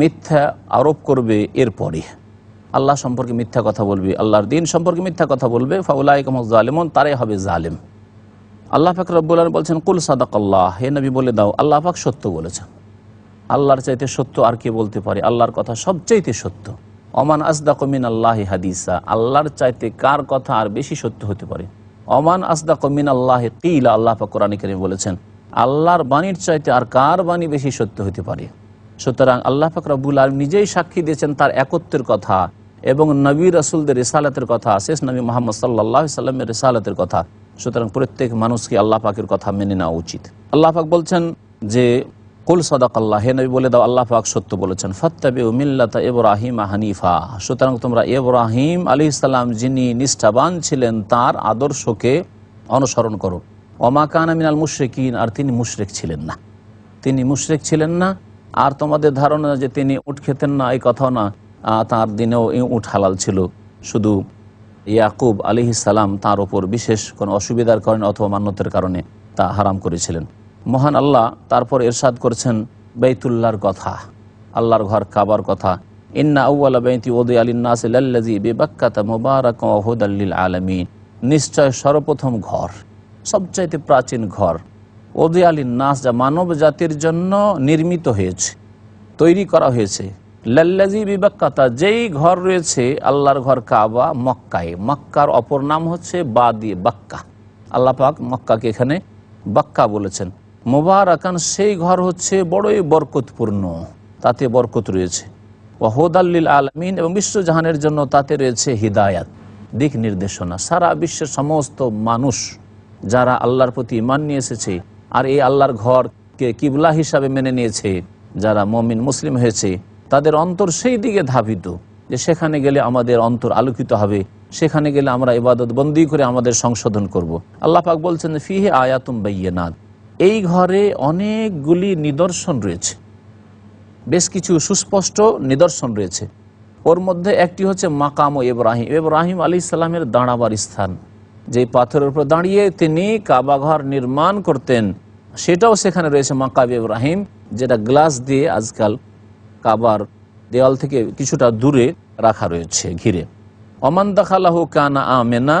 মিথ্যা আরোপ করবে এরপরে আল্লাহ সম্পর্কে মিথ্যা কথা বলবে, আল্লাহর দিন সম্পর্কে মিথ্যা কথা বলবে, ফাউলাইকা হুমুজ জালিমুন, তারাই হবে জালিম। আল্লাহ পাক রব্বুল আলামিন বলছেন কুল সাদাকাল্লাহ, হে নবী বলে দাও আল্লাহ পাক সত্য বলেছেন। আল্লাহর চাইতে সত্য আর কে বলতে পারে? আল্লাহর কথা সবচাইতে সত্য। ওমান আসদাকু মিনাল্লাহি হাদিসা, আল্লাহর চাইতে কার কথা আর বেশি সত্য হতে পারে? ওমান আসদাকু মিনাল্লাহি কিলা, আল্লাহ পাক কোরআনে কারীমে বলেছেন আল্লাহর বাণীর চাইতে আর কার বাণী বেশি সত্য হতে পারে? সুতরাং আল্লাহ পাক রব্বুল আলামিন নিজেই সাক্ষী দিয়েছেন তার একত্বের কথা এবং নবী রাসূলদের রিসালাতের কথা, শেষ নবী মুহাম্মদ সাল্লাল্লাহু আলাইহি সাল্লামের রিসালাতের কথা। সুতরাং প্রত্যেক মানুষকে আল্লাহ পাকের কথা মেনে নেওয়া উচিত। আল্লাহ পাক বলছেন যে কুল সাদাকাল্লাহ, হে নবী বলে দাও আল্লাহ পাক সত্য বলেছেন। ফাত্তাবিউ মিল্লাতা ইব্রাহিম হানিফা, সুতরাং তোমরা ইব্রাহিম আলাইহিস সালাম যিনি নিষ্ঠাবান ছিলেন তার আদর্শকে অনুসরণ করো। ওমা কানা মিনাল মুশরিকিন, আর তিনি মুশরিক ছিলেন না, তিনি মুশরিক ছিলেন না। আর তোমাদের ধারণা যে তিনি উট খেতেন না এই কথাও না, তার দিনেও এই উট হালাল ছিল, শুধু ইয়াকুব আলাইহিস সালাম তার ওপর বিশেষ কোনো অসুবিধার কারণে অথবা মান্যতের কারণে তা হারাম করেছিলেন। মহান আল্লাহ তারপর ইরশাদ করেছেন বাইতুল্লাহর কথা, আল্লাহর ঘর কাবার কথা। ইন্না আউওয়ালা বাইতি উদিয়া লিন-নাসি লাল্লাযী বিবাক্কাতা মুবারাকান ওয়া হুদাল লিল আলামিন, নিশ্চয় সর্বপ্রথম ঘর, সবচাইতে প্রাচীন ঘর, উদিয়া লিন-নাস, যা মানব জাতির জন্য নির্মিত হয়েছে, তৈরি করা হয়েছে। লাল্লাযী বিবাক্কাতা, যেই ঘর রয়েছে আল্লাহর ঘর কাবা মক্কায়, মক্কার অপর নাম হচ্ছে বাদি বাক্কা। আল্লাহ পাক মক্কাকে এখানে বাক্কা বলেছেন। মুবারাকান, সেই ঘর হচ্ছে বড়ই বরকতপূর্ণ, তাতে বরকত রয়েছে। ওয়া হুদাল লিল আলামিন, এবং বিশ্বজাহানের জন্য তাতে রয়েছে হিদায়াত, দিক নির্দেশনা। সারা বিশ্বের সমস্ত মানুষ যারা আল্লাহর প্রতি ঈমান নিয়ে এসেছে আর এই আল্লাহর ঘরকে কিবলা হিসাবে মেনে নিয়েছে, যারা মুমিন মুসলিম হয়েছে, তাদের অন্তর সেই দিকে ধাবিত যে সেখানে গেলে আমাদের অন্তর আলোকিত হবে, সেখানে গেলে আমরা ইবাদত বন্দি করে আমাদের সংশোধন করব। আল্লাহ পাক বলছেন ফিহি আয়াতুম বাইয়িনাত, এই ঘরে অনেকগুলি নিদর্শন রয়েছে, বেশ কিছু সুস্পষ্ট নিদর্শন রয়েছে। ওর মধ্যে একটি হচ্ছে মাকাম ইব্রাহিম, ইব্রাহিম আলাইহিস সালামের দাঁড়াবার স্থান, যে পাথরের উপর দাঁড়িয়ে তিনি কাবা ঘর নির্মাণ করতেন, সেটাও সেখানে রয়েছে মাকাম ইব্রাহিম, যেটা গ্লাস দিয়ে আজকাল কাবার দেওয়াল থেকে কিছুটা দূরে রাখা রয়েছে ঘিরে। ওমান দাখালাহু কানা আমেনা,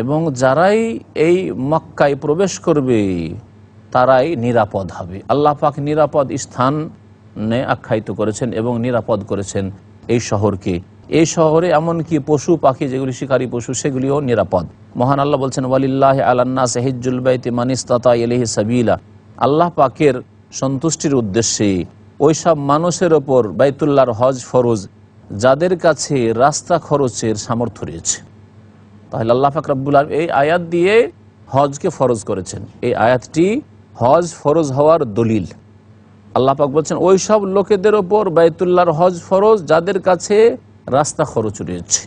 এবং যারাই এই মক্কায় প্রবেশ করবে তারাই নিরাপদ হবে। আল্লাহ পাক নিরাপদ স্থানে আখ্যায়িত করেছেন এবং নিরাপদ করেছেন এই শহরকে। এই শহরে এমনকি পশু পাখি যেগুলি শিকারী পশু সেগুলিও নিরাপদ। মহান আল্লাহ বলছেন ওয়ালিল্লাহি আলান্নাসি হিজ্জুল বাইতি মান ইসতাতা ইলাইহি সাবিলা, আল্লাহ পাকের সন্তুষ্টির উদ্দেশ্যে ওই সব মানুষের ওপর বাইতুল্লাহর হজ ফরজ যাদের কাছে রাস্তা খরচের সামর্থ্য রয়েছে। তাহলে আল্লাহ পাক রব্বুল আলামিন এই আয়াত দিয়ে হজকে ফরজ করেছেন। এই আয়াতটি হজ ফরজ হওয়ার দলিল। আল্লাহ পাক বলছেন ওই সব লোকেদের ওপর বাইতুল্লাহর হজ ফরজ যাদের কাছে রাস্তা খরচ রয়েছে।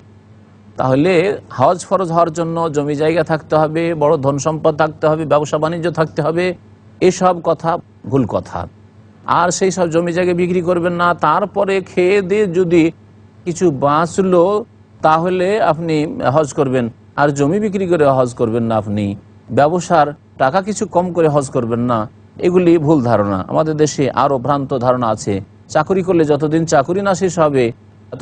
তাহলে হজ ফরজ হওয়ার জন্য জমি জায়গা থাকতে হবে, বড় ধন সম্পদ থাকতে হবে, ব্যবসা বাণিজ্য থাকতে হবে, এসব কথা ভুল কথা। আর সেই সব জমি জায়গা বিক্রি করবেন না, তারপরে খেয়ে দিয়ে যদি কিছু বাঁচলো তাহলে আপনি হজ করবেন, আর জমি বিক্রি করে হজ করবেন না, আপনি ব্যবসার টাকা কিছু কম করে হজ করবেন না, এগুলি ভুল ধারণা। আমাদের দেশে আরও ভ্রান্ত ধারণা আছে, চাকরি করলে যতদিন চাকরি না শেষ হবে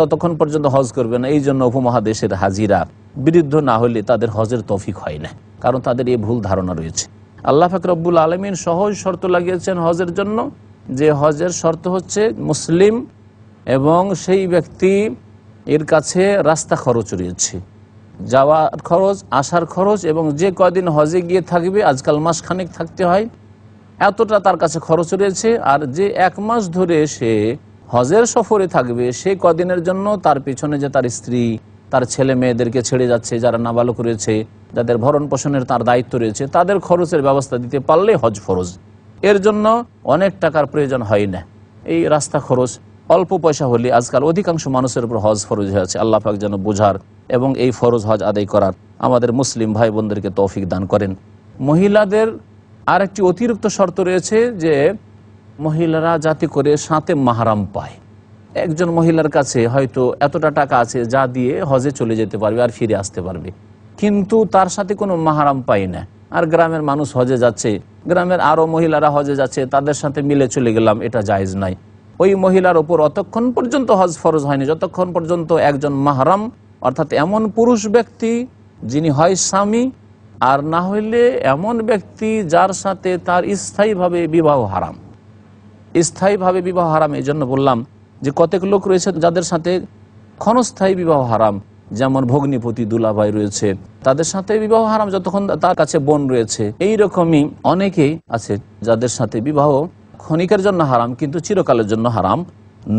ততক্ষণ পর্যন্ত হজ করবে না। এই জন্য উপমহাদেশের হাজিরা বিরুদ্ধ না হলে তাদের হজের তৌফিক হয় না, কারণ তাদের এই ভুল ধারণা রয়েছে। আল্লাহ পাক রব্বুল আলামিন সহজ শর্ত লাগিয়েছেন হজের জন্য, যে হজের শর্ত হচ্ছে মুসলিম এবং সেই ব্যক্তি এর কাছে রাস্তা খরচ রয়েছে, যাওয়ার খরচ, আসার খরচ, এবং যে কয়দিন হজে গিয়ে থাকবে, আজকাল মাসখানেক থাকতে হয়, এতটা তার কাছে খরচ রয়েছে। আর যে 1 মাস ধরে সে হজের সফরে থাকবে সে কদিনের জন্য তার পিছনে যে তার স্ত্রী, তার ছেলে মেয়েদেরকে ছেড়ে যাচ্ছে, যারা নাবালক রয়েছে, যাদের ভরণ পোষণের তার দায়িত্ব রয়েছে, তাদের খরচের ব্যবস্থা দিতে পারলে হজ ফরজ। এর জন্য অনেক টাকার প্রয়োজন হয় না, এই রাস্তা খরচ অল্প পয়সা হলে আজকাল অধিকাংশ মানুষের উপর হজ ফরজ হয়েছে। আল্লাহ পাক যেন বোঝার এবং এই ফরজ হজ আদায় করার আমাদের মুসলিম ভাই বোনদেরকে তৌফিক দান করেন। মহিলাদের আর একটি অতিরিক্ত শর্ত রয়েছে যে মহিলারা যাতে করে সাথে মাহরাম পায়। একজন মহিলার কাছে হয়তো এতটা টাকা আছে যা দিয়ে হজে চলে যেতে পারবে আর ফিরে আসতে পারবে, কিন্তু তার সাথে কোনো মাহরাম পায় না। আর গ্রামের মানুষ হজে যাচ্ছে, গ্রামের আরও মহিলারা হজে যাচ্ছে, তাদের সাথে মিলে চলে গেলাম, এটা জায়েজ নাই। ওই মহিলার ওপর অতক্ষণ পর্যন্ত হজ ফরজ হয়নি যতক্ষণ পর্যন্ত একজন মাহরাম, অর্থাৎ এমন পুরুষ ব্যক্তি যিনি হয় স্বামী, আর না হইলে এমন ব্যক্তি যার সাথে তার স্থায়ীভাবে বিবাহ হারাম। স্থায়ীভাবে বিবাহ হারাম এই জন্য বললাম যে কতক লোক রয়েছে যাদের সাথে ক্ষণস্থায়ী বিবাহ হারাম, যেমন ভগ্নিপতি দুলাভাই রয়েছে, তাদের সাথে বিবাহ হারাম যতক্ষণ তার কাছে বোন রয়েছে। এই রকমই অনেকেই আছে যাদের সাথে বিবাহ ক্ষণিকের জন্য হারাম কিন্তু চিরকালের জন্য হারাম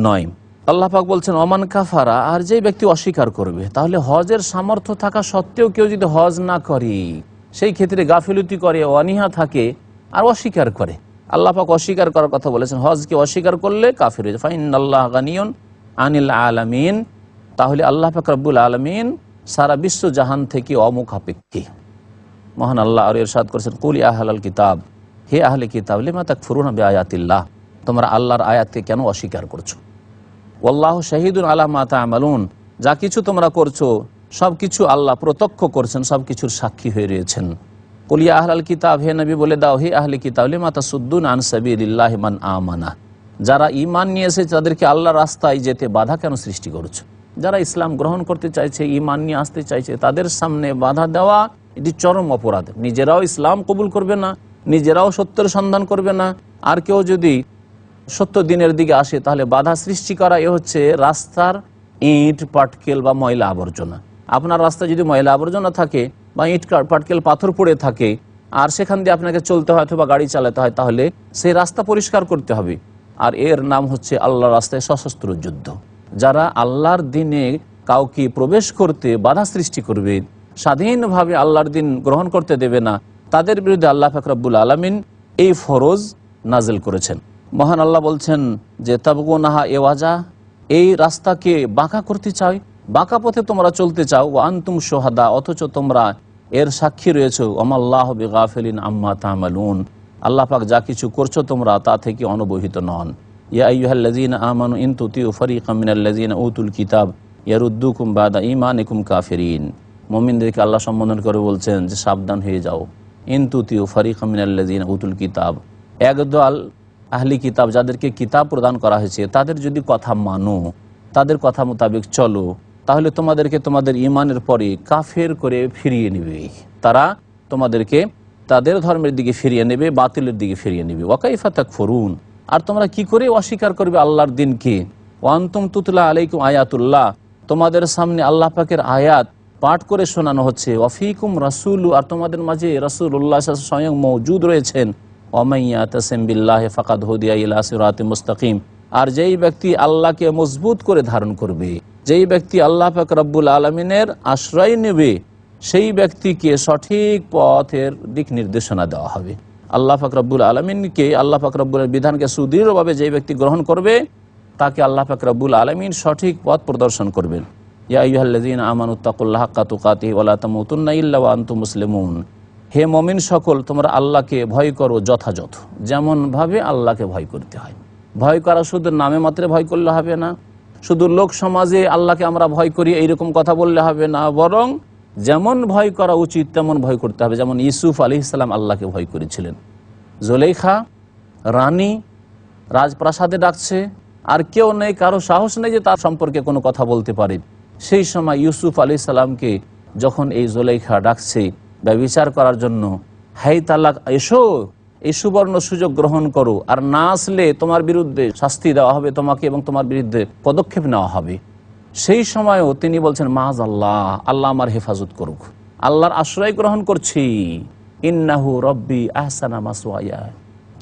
নয়। আল্লাহ পাক বলছেন ওমান কাফারা, আর যে ব্যক্তি অস্বীকার করবে, তাহলে হজের সামর্থ্য থাকা সত্ত্বেও কেউ যদি হজ না করে, সেই ক্ষেত্রে গাফিলতি করে, অনীহা থাকে আর অস্বীকার করে, আল্লাহ পাক অস্বীকার করার কথা বলেছেন। হজকে অস্বীকার করলে কাফির হয়ে যায়। ফাইনাল্লাহ গানিয়ুন আনিল আলামিন, তাহলে আল্লাহ পাক রব্বুল আলামিন সারা বিশ্ব জাহান থেকে অমুখাপেক্ষী। মহান আল্লাহ আর ইরশাদ করেছেন কুল ইয়া আহলাল কিতাব, হে আহলে কিতাব লিমা তাকফুরুনা বিআয়াতিল্লাহ, তোমরা আল্লাহর আয়াতকে কেন অস্বীকার করছো। ওয়াল্লাহু শাহিদুন আলা মা তা'মালুন, যা কিছু তোমরা করছো সব কিছু আল্লাহ প্রত্যক্ষ করছেন, সব কিছুর সাক্ষী হয়ে রয়েছেন। কুল ইয়া আহলাল কিতাব, হে নবী বলে দাও, হে আহলে কিতাব লিমা তাসুদ্দুন আন সাবিলিল্লাহি মান আমানা, যারা ঈমান নিয়ে এসেছে তাদেরকে আল্লাহর রাস্তায় যেতে বাধা কেন সৃষ্টি করছো। যারা ইসলাম গ্রহণ করতে চাইছে, ঈমান নিয়ে আসতে চাইছে, তাদের সামনে বাধা দেওয়া এটি চরম অপরাধ। নিজেরাও ইসলাম কবুল করবে না, নিজেরাও সত্যের সন্ধান করবে না, আর কেউ যদি সত্য দিনের দিকে আসে তাহলে বাধা সৃষ্টি করা এ হচ্ছে রাস্তার ইট পাটকেল বা ময়লা আবর্জনা। আপনার রাস্তায় যদি ময়লা আবর্জনা থাকে বা ইট পাটকেল পাথর পড়ে থাকে আর সেখান দিয়ে আপনাকে চলতে হয় অথবা গাড়ি চালাতে হয়, তাহলে সেই রাস্তা পরিষ্কার করতে হবে। আর এর নাম হচ্ছে আল্লাহর রাস্তায় সশস্ত্র যুদ্ধ। যারা আল্লাহর দিনে কাউকে প্রবেশ করতে বাধা সৃষ্টি করবে, স্বাধীনভাবে আল্লাহর দিন গ্রহণ করতে দেবে না, তাদের বিরুদ্ধে আল্লাহ পাক রব্বুল আলামিন এই ফরজ নাজিল করেছেন। মহান আল্লাহ বলছেন যে তাবগুনাহা এওয়াজা, এই রাস্তাকে বাঁকা করতে চাও, বাঁকা পথে তোমরা চলতে চাও, ওয়া আনতুম শুহাদা, অথচ তোমরা এর সাক্ষী রয়েছো, ওমাল্লাহু বিগাফিলিন আম্মা তা'মালুন, আল্লাহ পাক যা কিছু করছো তোমরা তা থেকে অনবহিত নন। ইয়া আইয়ুহাল্লাযীনা আমানু ইন তুতিউ ফারীকাম মিনাল্লাযীনা উতুল কিতাব ইয়ারুদ্দুকুম বাদা ঈমানিকুম কাফিরিন। মুমিনদেরকে আল্লাহ সম্বোধন করে বলছেন যে সাবধান হয়ে যাও। ইন তুতিউ ফারীকাম মিনাল্লাযীনা উতুল কিতাব, একদল আহলি কিতাব যাদেরকে কিতাব প্রদান করা হয়েছে তাদের যদি কথা মানো, তাদের কথা মোতাবেক চলো, তাহলে তোমাদেরকে তোমাদের ঈমানের পরে কাফের করে ফিরিয়ে নেবে। তারা তোমাদেরকে তাদের ধর্মের দিকে ফিরিয়ে নেবে, বাতিলের দিকে ফিরিয়ে নেবে। ওয়া কাইফা তাকফুরুন, আর তোমরা কি করে অস্বীকার করবে আল্লাহর দিনকে। ওয়া আনতুম তুতলা আলাইকুম আয়াতুল্লাহ, তোমাদের সামনে আল্লাহ পাকের আয়াত পাঠ করে শোনানো হচ্ছে। ওয়াফিকুম রাসূলু, আর তোমাদের মাঝে রাসূলুল্লাহ স্বয়ং মওজুদ রয়েছেন। ওয়ামাইয়াতাসিম বিল্লাহি ফাকাদ হুদিয়া ইলা সিরাতিম মুস্তাকিম, আর যেই ব্যক্তি আল্লাহকে মজবুত করে ধারণ করবে, যেই ব্যক্তি আল্লাহ পাক রব্বুল আলামিনের আশ্রয় নেবে, সেই ব্যক্তিকে সঠিক পথের দিক নির্দেশনা দেওয়া হবে। আল্লাহ পাক রব্বুল আলামিনকে, আল্লাহ পাক রব্বুলের বিধানকে সুদৃঢ়ভাবে যেই ব্যক্তি গ্রহণ করবে তাকে আল্লাহ পাক রব্বুল আলামিন সঠিক পথ প্রদর্শন করবেন। ইয়া আইয়ুহাল্লাযীনা আমানুত্তাকুল্লাহা হাক্কা তুকাতিহি ওয়া লা তামুতুন্না ইল্লা ওয়া আনতুম মুসলিমুন, হে মুমিন সকল, তোমরা আল্লাহকে ভয় করো যথাযথ, যেমনভাবে আল্লাহকে ভয় করতে হয়। ভয় করা শুধু নামে মাত্রে ভয় করলে হবে না, শুধু লোক সমাজে আল্লাহকে আমরা ভয় করি এইরকম কথা বললে হবে না, বরং যেমন ভয় করা উচিত তেমন ভয় করতে হবে। যেমন ইউসুফ আলাইহিস সালাম আল্লাহকে ভয় করেছিলেন। জুলেখা রানী রাজপ্রাসাদে ডাকছে, আর কেউ নেই, কারো সাহস নেই যে তার সম্পর্কে কোনো কথা বলতে পারে। সেই সময় ইউসুফ আলাইহিস সালামকে যখন এই জুলেখা ডাকছে ব্যভিচার করার জন্য, হাই তালাক, এসো, এই সুবর্ণ সুযোগ গ্রহণ করো, আর না আসলে তোমার বিরুদ্ধে শাস্তি দেওয়া হবে তোমাকে এবং তোমার বিরুদ্ধে পদক্ষেপ নেওয়া হবে। সেই সময়ও তিনি বলছেন মাজ আল্লাহ, আল্লাহ আমার হেফাজত করুক, আল্লাহর আশ্রয় গ্রহণ করছি। ইন্নাহু রব্বি আহসানা মাসওয়ায়া,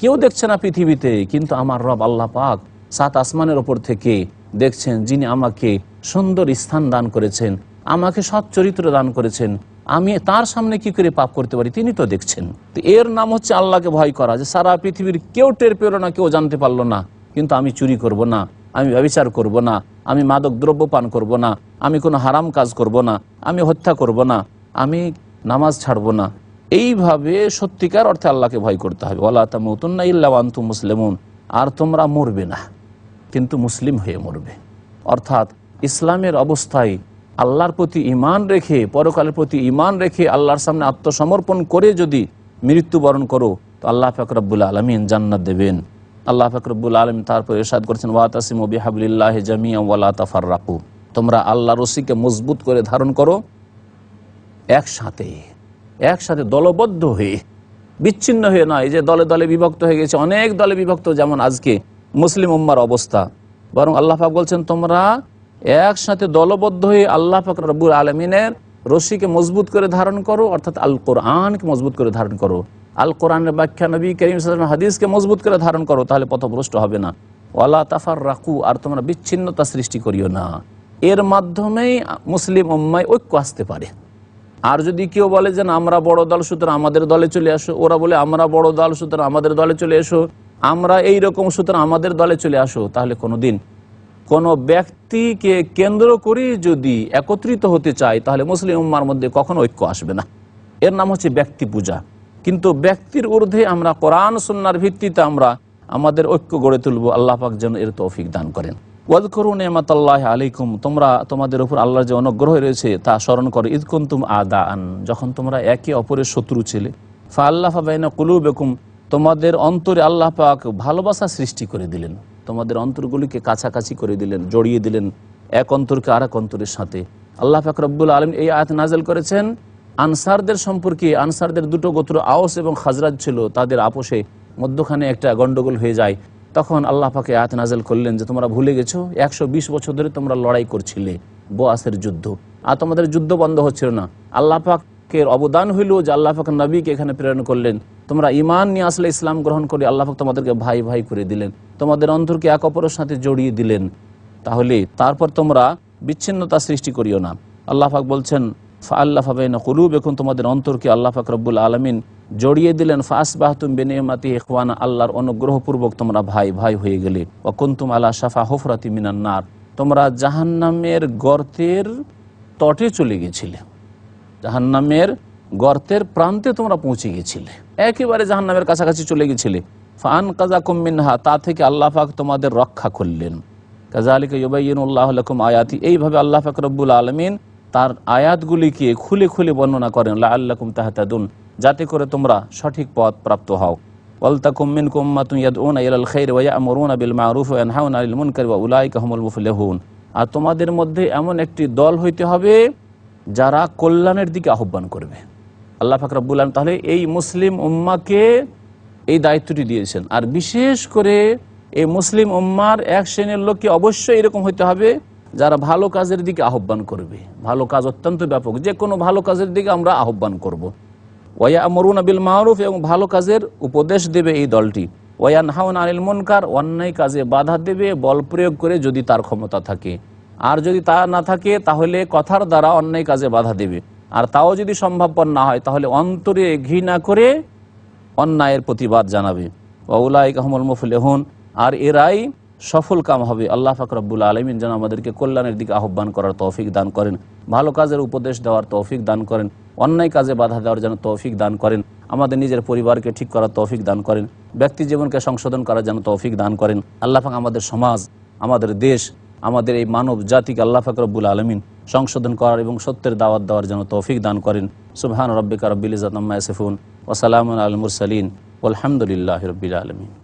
কেউ দেখছে না পৃথিবীতে, কিন্তু আমার রব আল্লাহ পাক সাত আসমানের ওপর থেকে দেখছেন, যিনি আমাকে সুন্দর স্থান দান করেছেন, আমাকে সৎ চরিত্র দান করেছেন, আমি তার সামনে কি করে পাপ করতে পারি তিনি তো দেখছেন। তো এর নাম হচ্ছে আল্লাহকে ভয় করা, যে সারা পৃথিবীর কেউ টের পেল না, কেউ জানতে পারলো না, কিন্তু আমি চুরি করব না, আমি ব্যভিচার করব না, আমি মাদক দ্রব্য পান করব না, আমি কোনো হারাম কাজ করব না, আমি হত্যা করব না, আমি নামাজ ছাড়ব না। এইভাবে সত্যিকার অর্থে আল্লাহকে ভয় করতে হবে। ওয়ালা তামুতুন্না ইল্লা ওয়া আনতুম মুসলিমুন, আর তোমরা মরবে না কিন্তু মুসলিম হয়ে মরবে। অর্থাৎ ইসলামের অবস্থায় আল্লাহর প্রতি ঈমান রেখে, পরকালের প্রতি ঈমান রেখে, আল্লাহর সামনে আত্মসমর্পণ করে যদি মৃত্যুবরণ করো তো আল্লাহ পাক রব্বুল আলামিন জান্নাত দেবেন। আল্লাহ পাক রব্বুল আলামিন তারপর ইরশাদ করেছেন, ওয়াতাসিমু বিহাবলিল্লাহি জামিআন ওয়া লা তাফাররাকু, তোমরা আল্লাহর রশিকে মজবুত করে ধারণ করো, একসাথে দলবদ্ধ হয়ে, বিচ্ছিন্ন হয়ে নয় যে দলে দলে বিভক্ত হয়ে গেছে, অনেক দলে বিভক্ত যেমন আজকে মুসলিম উম্মার অবস্থা। বরং আল্লাহ পাক বলছেন তোমরা একসাথে দলবদ্ধ হয়ে আল্লাহ পাক রব্বুল আলামিনের রশিকে মজবুত করে ধারণ করো, অর্থাৎ আল কোরআনকে মজবুত করে ধারণ করো, আল কোরআনের ব্যাখ্যা নবী করিম সাল্লাল্লাহু আলাইহি ওয়াসাল্লাম হাদিসকে মজবুত করে ধারণ করো, তাহলে পথভ্রষ্ট হবে না। ওয়ালা তাফাররাকু, আর তোমরা বিচ্ছিন্নতা সৃষ্টি করিও না। এর মাধ্যমেই মুসলিম উম্মায় ঐক্য আসতে পারে। আর যদি কেউ বলে যে না আমরা বড় দল সুতরাং আমাদের দলে চলে আসো, ওরা বলে আমরা বড় দল সুতরাং আমাদের দলে চলে এসো, আমরা এই রকম সুতরাং আমাদের দলে চলে আসো, তাহলে কোনোদিন কোনো ব্যক্তিকে কেন্দ্র করে যদি একত্রিত হতে চায় তাহলে মুসলিম উম্মার মধ্যে কখনো ঐক্য আসবে না। এর নাম হচ্ছে ব্যক্তি পূজা। কিন্তু ব্যক্তির ঊর্ধ্বে আমরা কোরআন সুন্নাহর ভিত্তিতে আমরা আমাদের ঐক্য গড়ে তুলব। আল্লাহ পাক যেন এর তৌফিক দান করেন। ওয়াযকুরু নি'মাতাল্লাহি আলাইকুম, তোমরা তোমাদের উপর আল্লাহর যে অনুগ্রহ রয়েছে তা স্মরণ করো। ইয কুনতুম আদাআন, যখন তোমরা একে অপরের শত্রু ছিলে, ফাআল্লাফা বাইনা কুলুবিকুম, তোমাদের অন্তরে আল্লাহ পাক ভালোবাসা সৃষ্টি করে দিলেন, তোমাদের অন্তরগুলিকে কাছাকাছি করে দিলেন, জড়িয়ে দিলেন এক অন্তরকে আর এক অন্তরের সাথে। আল্লাহ পাক রব্বুল আলামিন এই আয়াত নাযিল করেছেন আনসারদের সম্পর্কে। আনসারদের দুটো গোত্র আওস এবং খাজরাজ ছিল, তাদের আপোষে মধ্যখানে একটা গন্ডগোল হয়ে যায়। তখন আল্লাহ পাকে আয়াত নাযিল করলেন যে তোমরা ভুলে গেছো 120 বছর ধরে তোমরা লড়াই করছিলে, বোয়াসের যুদ্ধ, আর তোমাদের যুদ্ধ বন্ধ হচ্ছিল না। আল্লাহ পাকের অবদান হইল যে আল্লাহ পাক নবীকে এখানে প্রেরণ করলেন, তোমরা ঈমান নিয়ে আসলে, ইসলাম গ্রহণ করে আল্লাহ পাক তোমাদেরকে ভাই ভাই করে দিলেন, তোমাদের অন্তরকে এক অপরের সাথে জড়িয়ে দিলেন। তাহলে তারপর তোমরা বিচ্ছিন্নতা সৃষ্টি করিও না। আল্লাহ পাক বলছেন ফাআল্লাফা বাইনা কুলুবিকুম, তোমাদের অন্তরকে আল্লাহ পাক রব্বুল আলামিন জড়িয়ে দিলেন। ফাসবাহতুম বিনি'মাতিহি ইখওয়ানা, আল্লাহর অনুগ্রহপূর্বক তোমরা ভাই ভাই হয়ে গেলে। ওয়া কুনতুম আলা শাফা হুফরাতি মিনান নার, তোমরা জাহান্নামের গর্তের তটে চলে গেছিলে, জাহান্নামের গর্তের প্রান্তে তোমরা পৌঁছে গেছিলে, একেবারে জাহান্নামের কাছাকাছি চলে গেছিলে। ফাআনকাযাকুম মিনহা, তা থেকে আল্লাহ পাক তোমাদের রক্ষা করলেন। কাযালিকা ইউবাইয়িনুল্লাহু লাকুম আয়াতি, এইভাবে আল্লাহ পাক রব্বুল আলামিন তার আয়াতগুলিকে খুলে খুলে বর্ণনা করেন। লাআল্লাকুম তাহতাদুন, যাতে করে তোমরা সঠিক পথ প্রাপ্ত হও। ওয়ালতাকুম মিনকুম উম্মাতুন ইয়াদউনা ইলাল খায়রি ওয়া ইয়া'মুরুনা বিল মা'রুফি ওয়া ইয়ানহাউনা আনিল মুনকারি ওয়া উলাইকা হুমুল মুফলিহুন, আর তোমাদের মধ্যে এমন একটি দল হইতে হবে যারা কল্যাণের দিকে আহ্বান করবে। আল্লাহ পাক রব্বুল আলামিন তাহলে এই মুসলিম উম্মাকে এই দায়িত্বটি দিয়েছেন। আর বিশেষ করে এই মুসলিম উম্মার এক শ্রেণীর লোককে অবশ্যই এরকম হইতে হবে যারা ভালো কাজের দিকে আহ্বান করবে। ভালো কাজ অত্যন্ত ব্যাপক, যে কোনো ভালো কাজের দিকে আমরা আহ্বান করব। ওয়া ইয়া'মুরুনা বিল মা'রুফ, এবং ভালো কাজের উপদেশ দেবে এই দলটি। ওয়া ইয়ানহাউনা আনিল মুনকার, অন্যায় কাজে বাধা দেবে বল প্রয়োগ করে যদি তার ক্ষমতা থাকে। আর যদি তা না থাকে তাহলে কথার দ্বারা অন্যায় কাজে বাধা দেবে। আর তাও যদি সম্ভবপর না হয় তাহলে অন্তরে ঘৃণা করে অন্যায়ের প্রতিবাদ জানাবে। ওয়া উলাইকা হুমুল মুফলিহুন, আর এরাই সফল কাম হবে। আল্লাহ পাক রব্বুল আলামিন যেন আমাদেরকে কল্যাণের দিকে আহ্বান করার তৌফিক দান করেন, ভালো কাজের উপদেশ দেওয়ার তৌফিক দান করেন, অন্যায় কাজে বাধা দেওয়ার যেন তৌফিক দান করেন, আমাদের নিজের পরিবারকে ঠিক করার তৌফিক দান করেন, ব্যক্তি জীবনকে সংশোধন করার যেন তৌফিক দান করেন। আল্লাহ পাক আমাদের সমাজ, আমাদের দেশ, আমাদের এই মানব জাতিকে আল্লাহ পাক রব্বুল আলামিন সংশোধন করার এবং সত্যের দাওয়াত দেওয়ার জন্য তৌফিক দান করেন। সুবহান রাব্বিকা রাব্বিল ইজ্জাতি আম্মা ইয়াসিফুন ওয়া সালামুন আলাল মুরসালিন ওয়ালহামদুলিল্লাহি রাব্বিল আলামিন।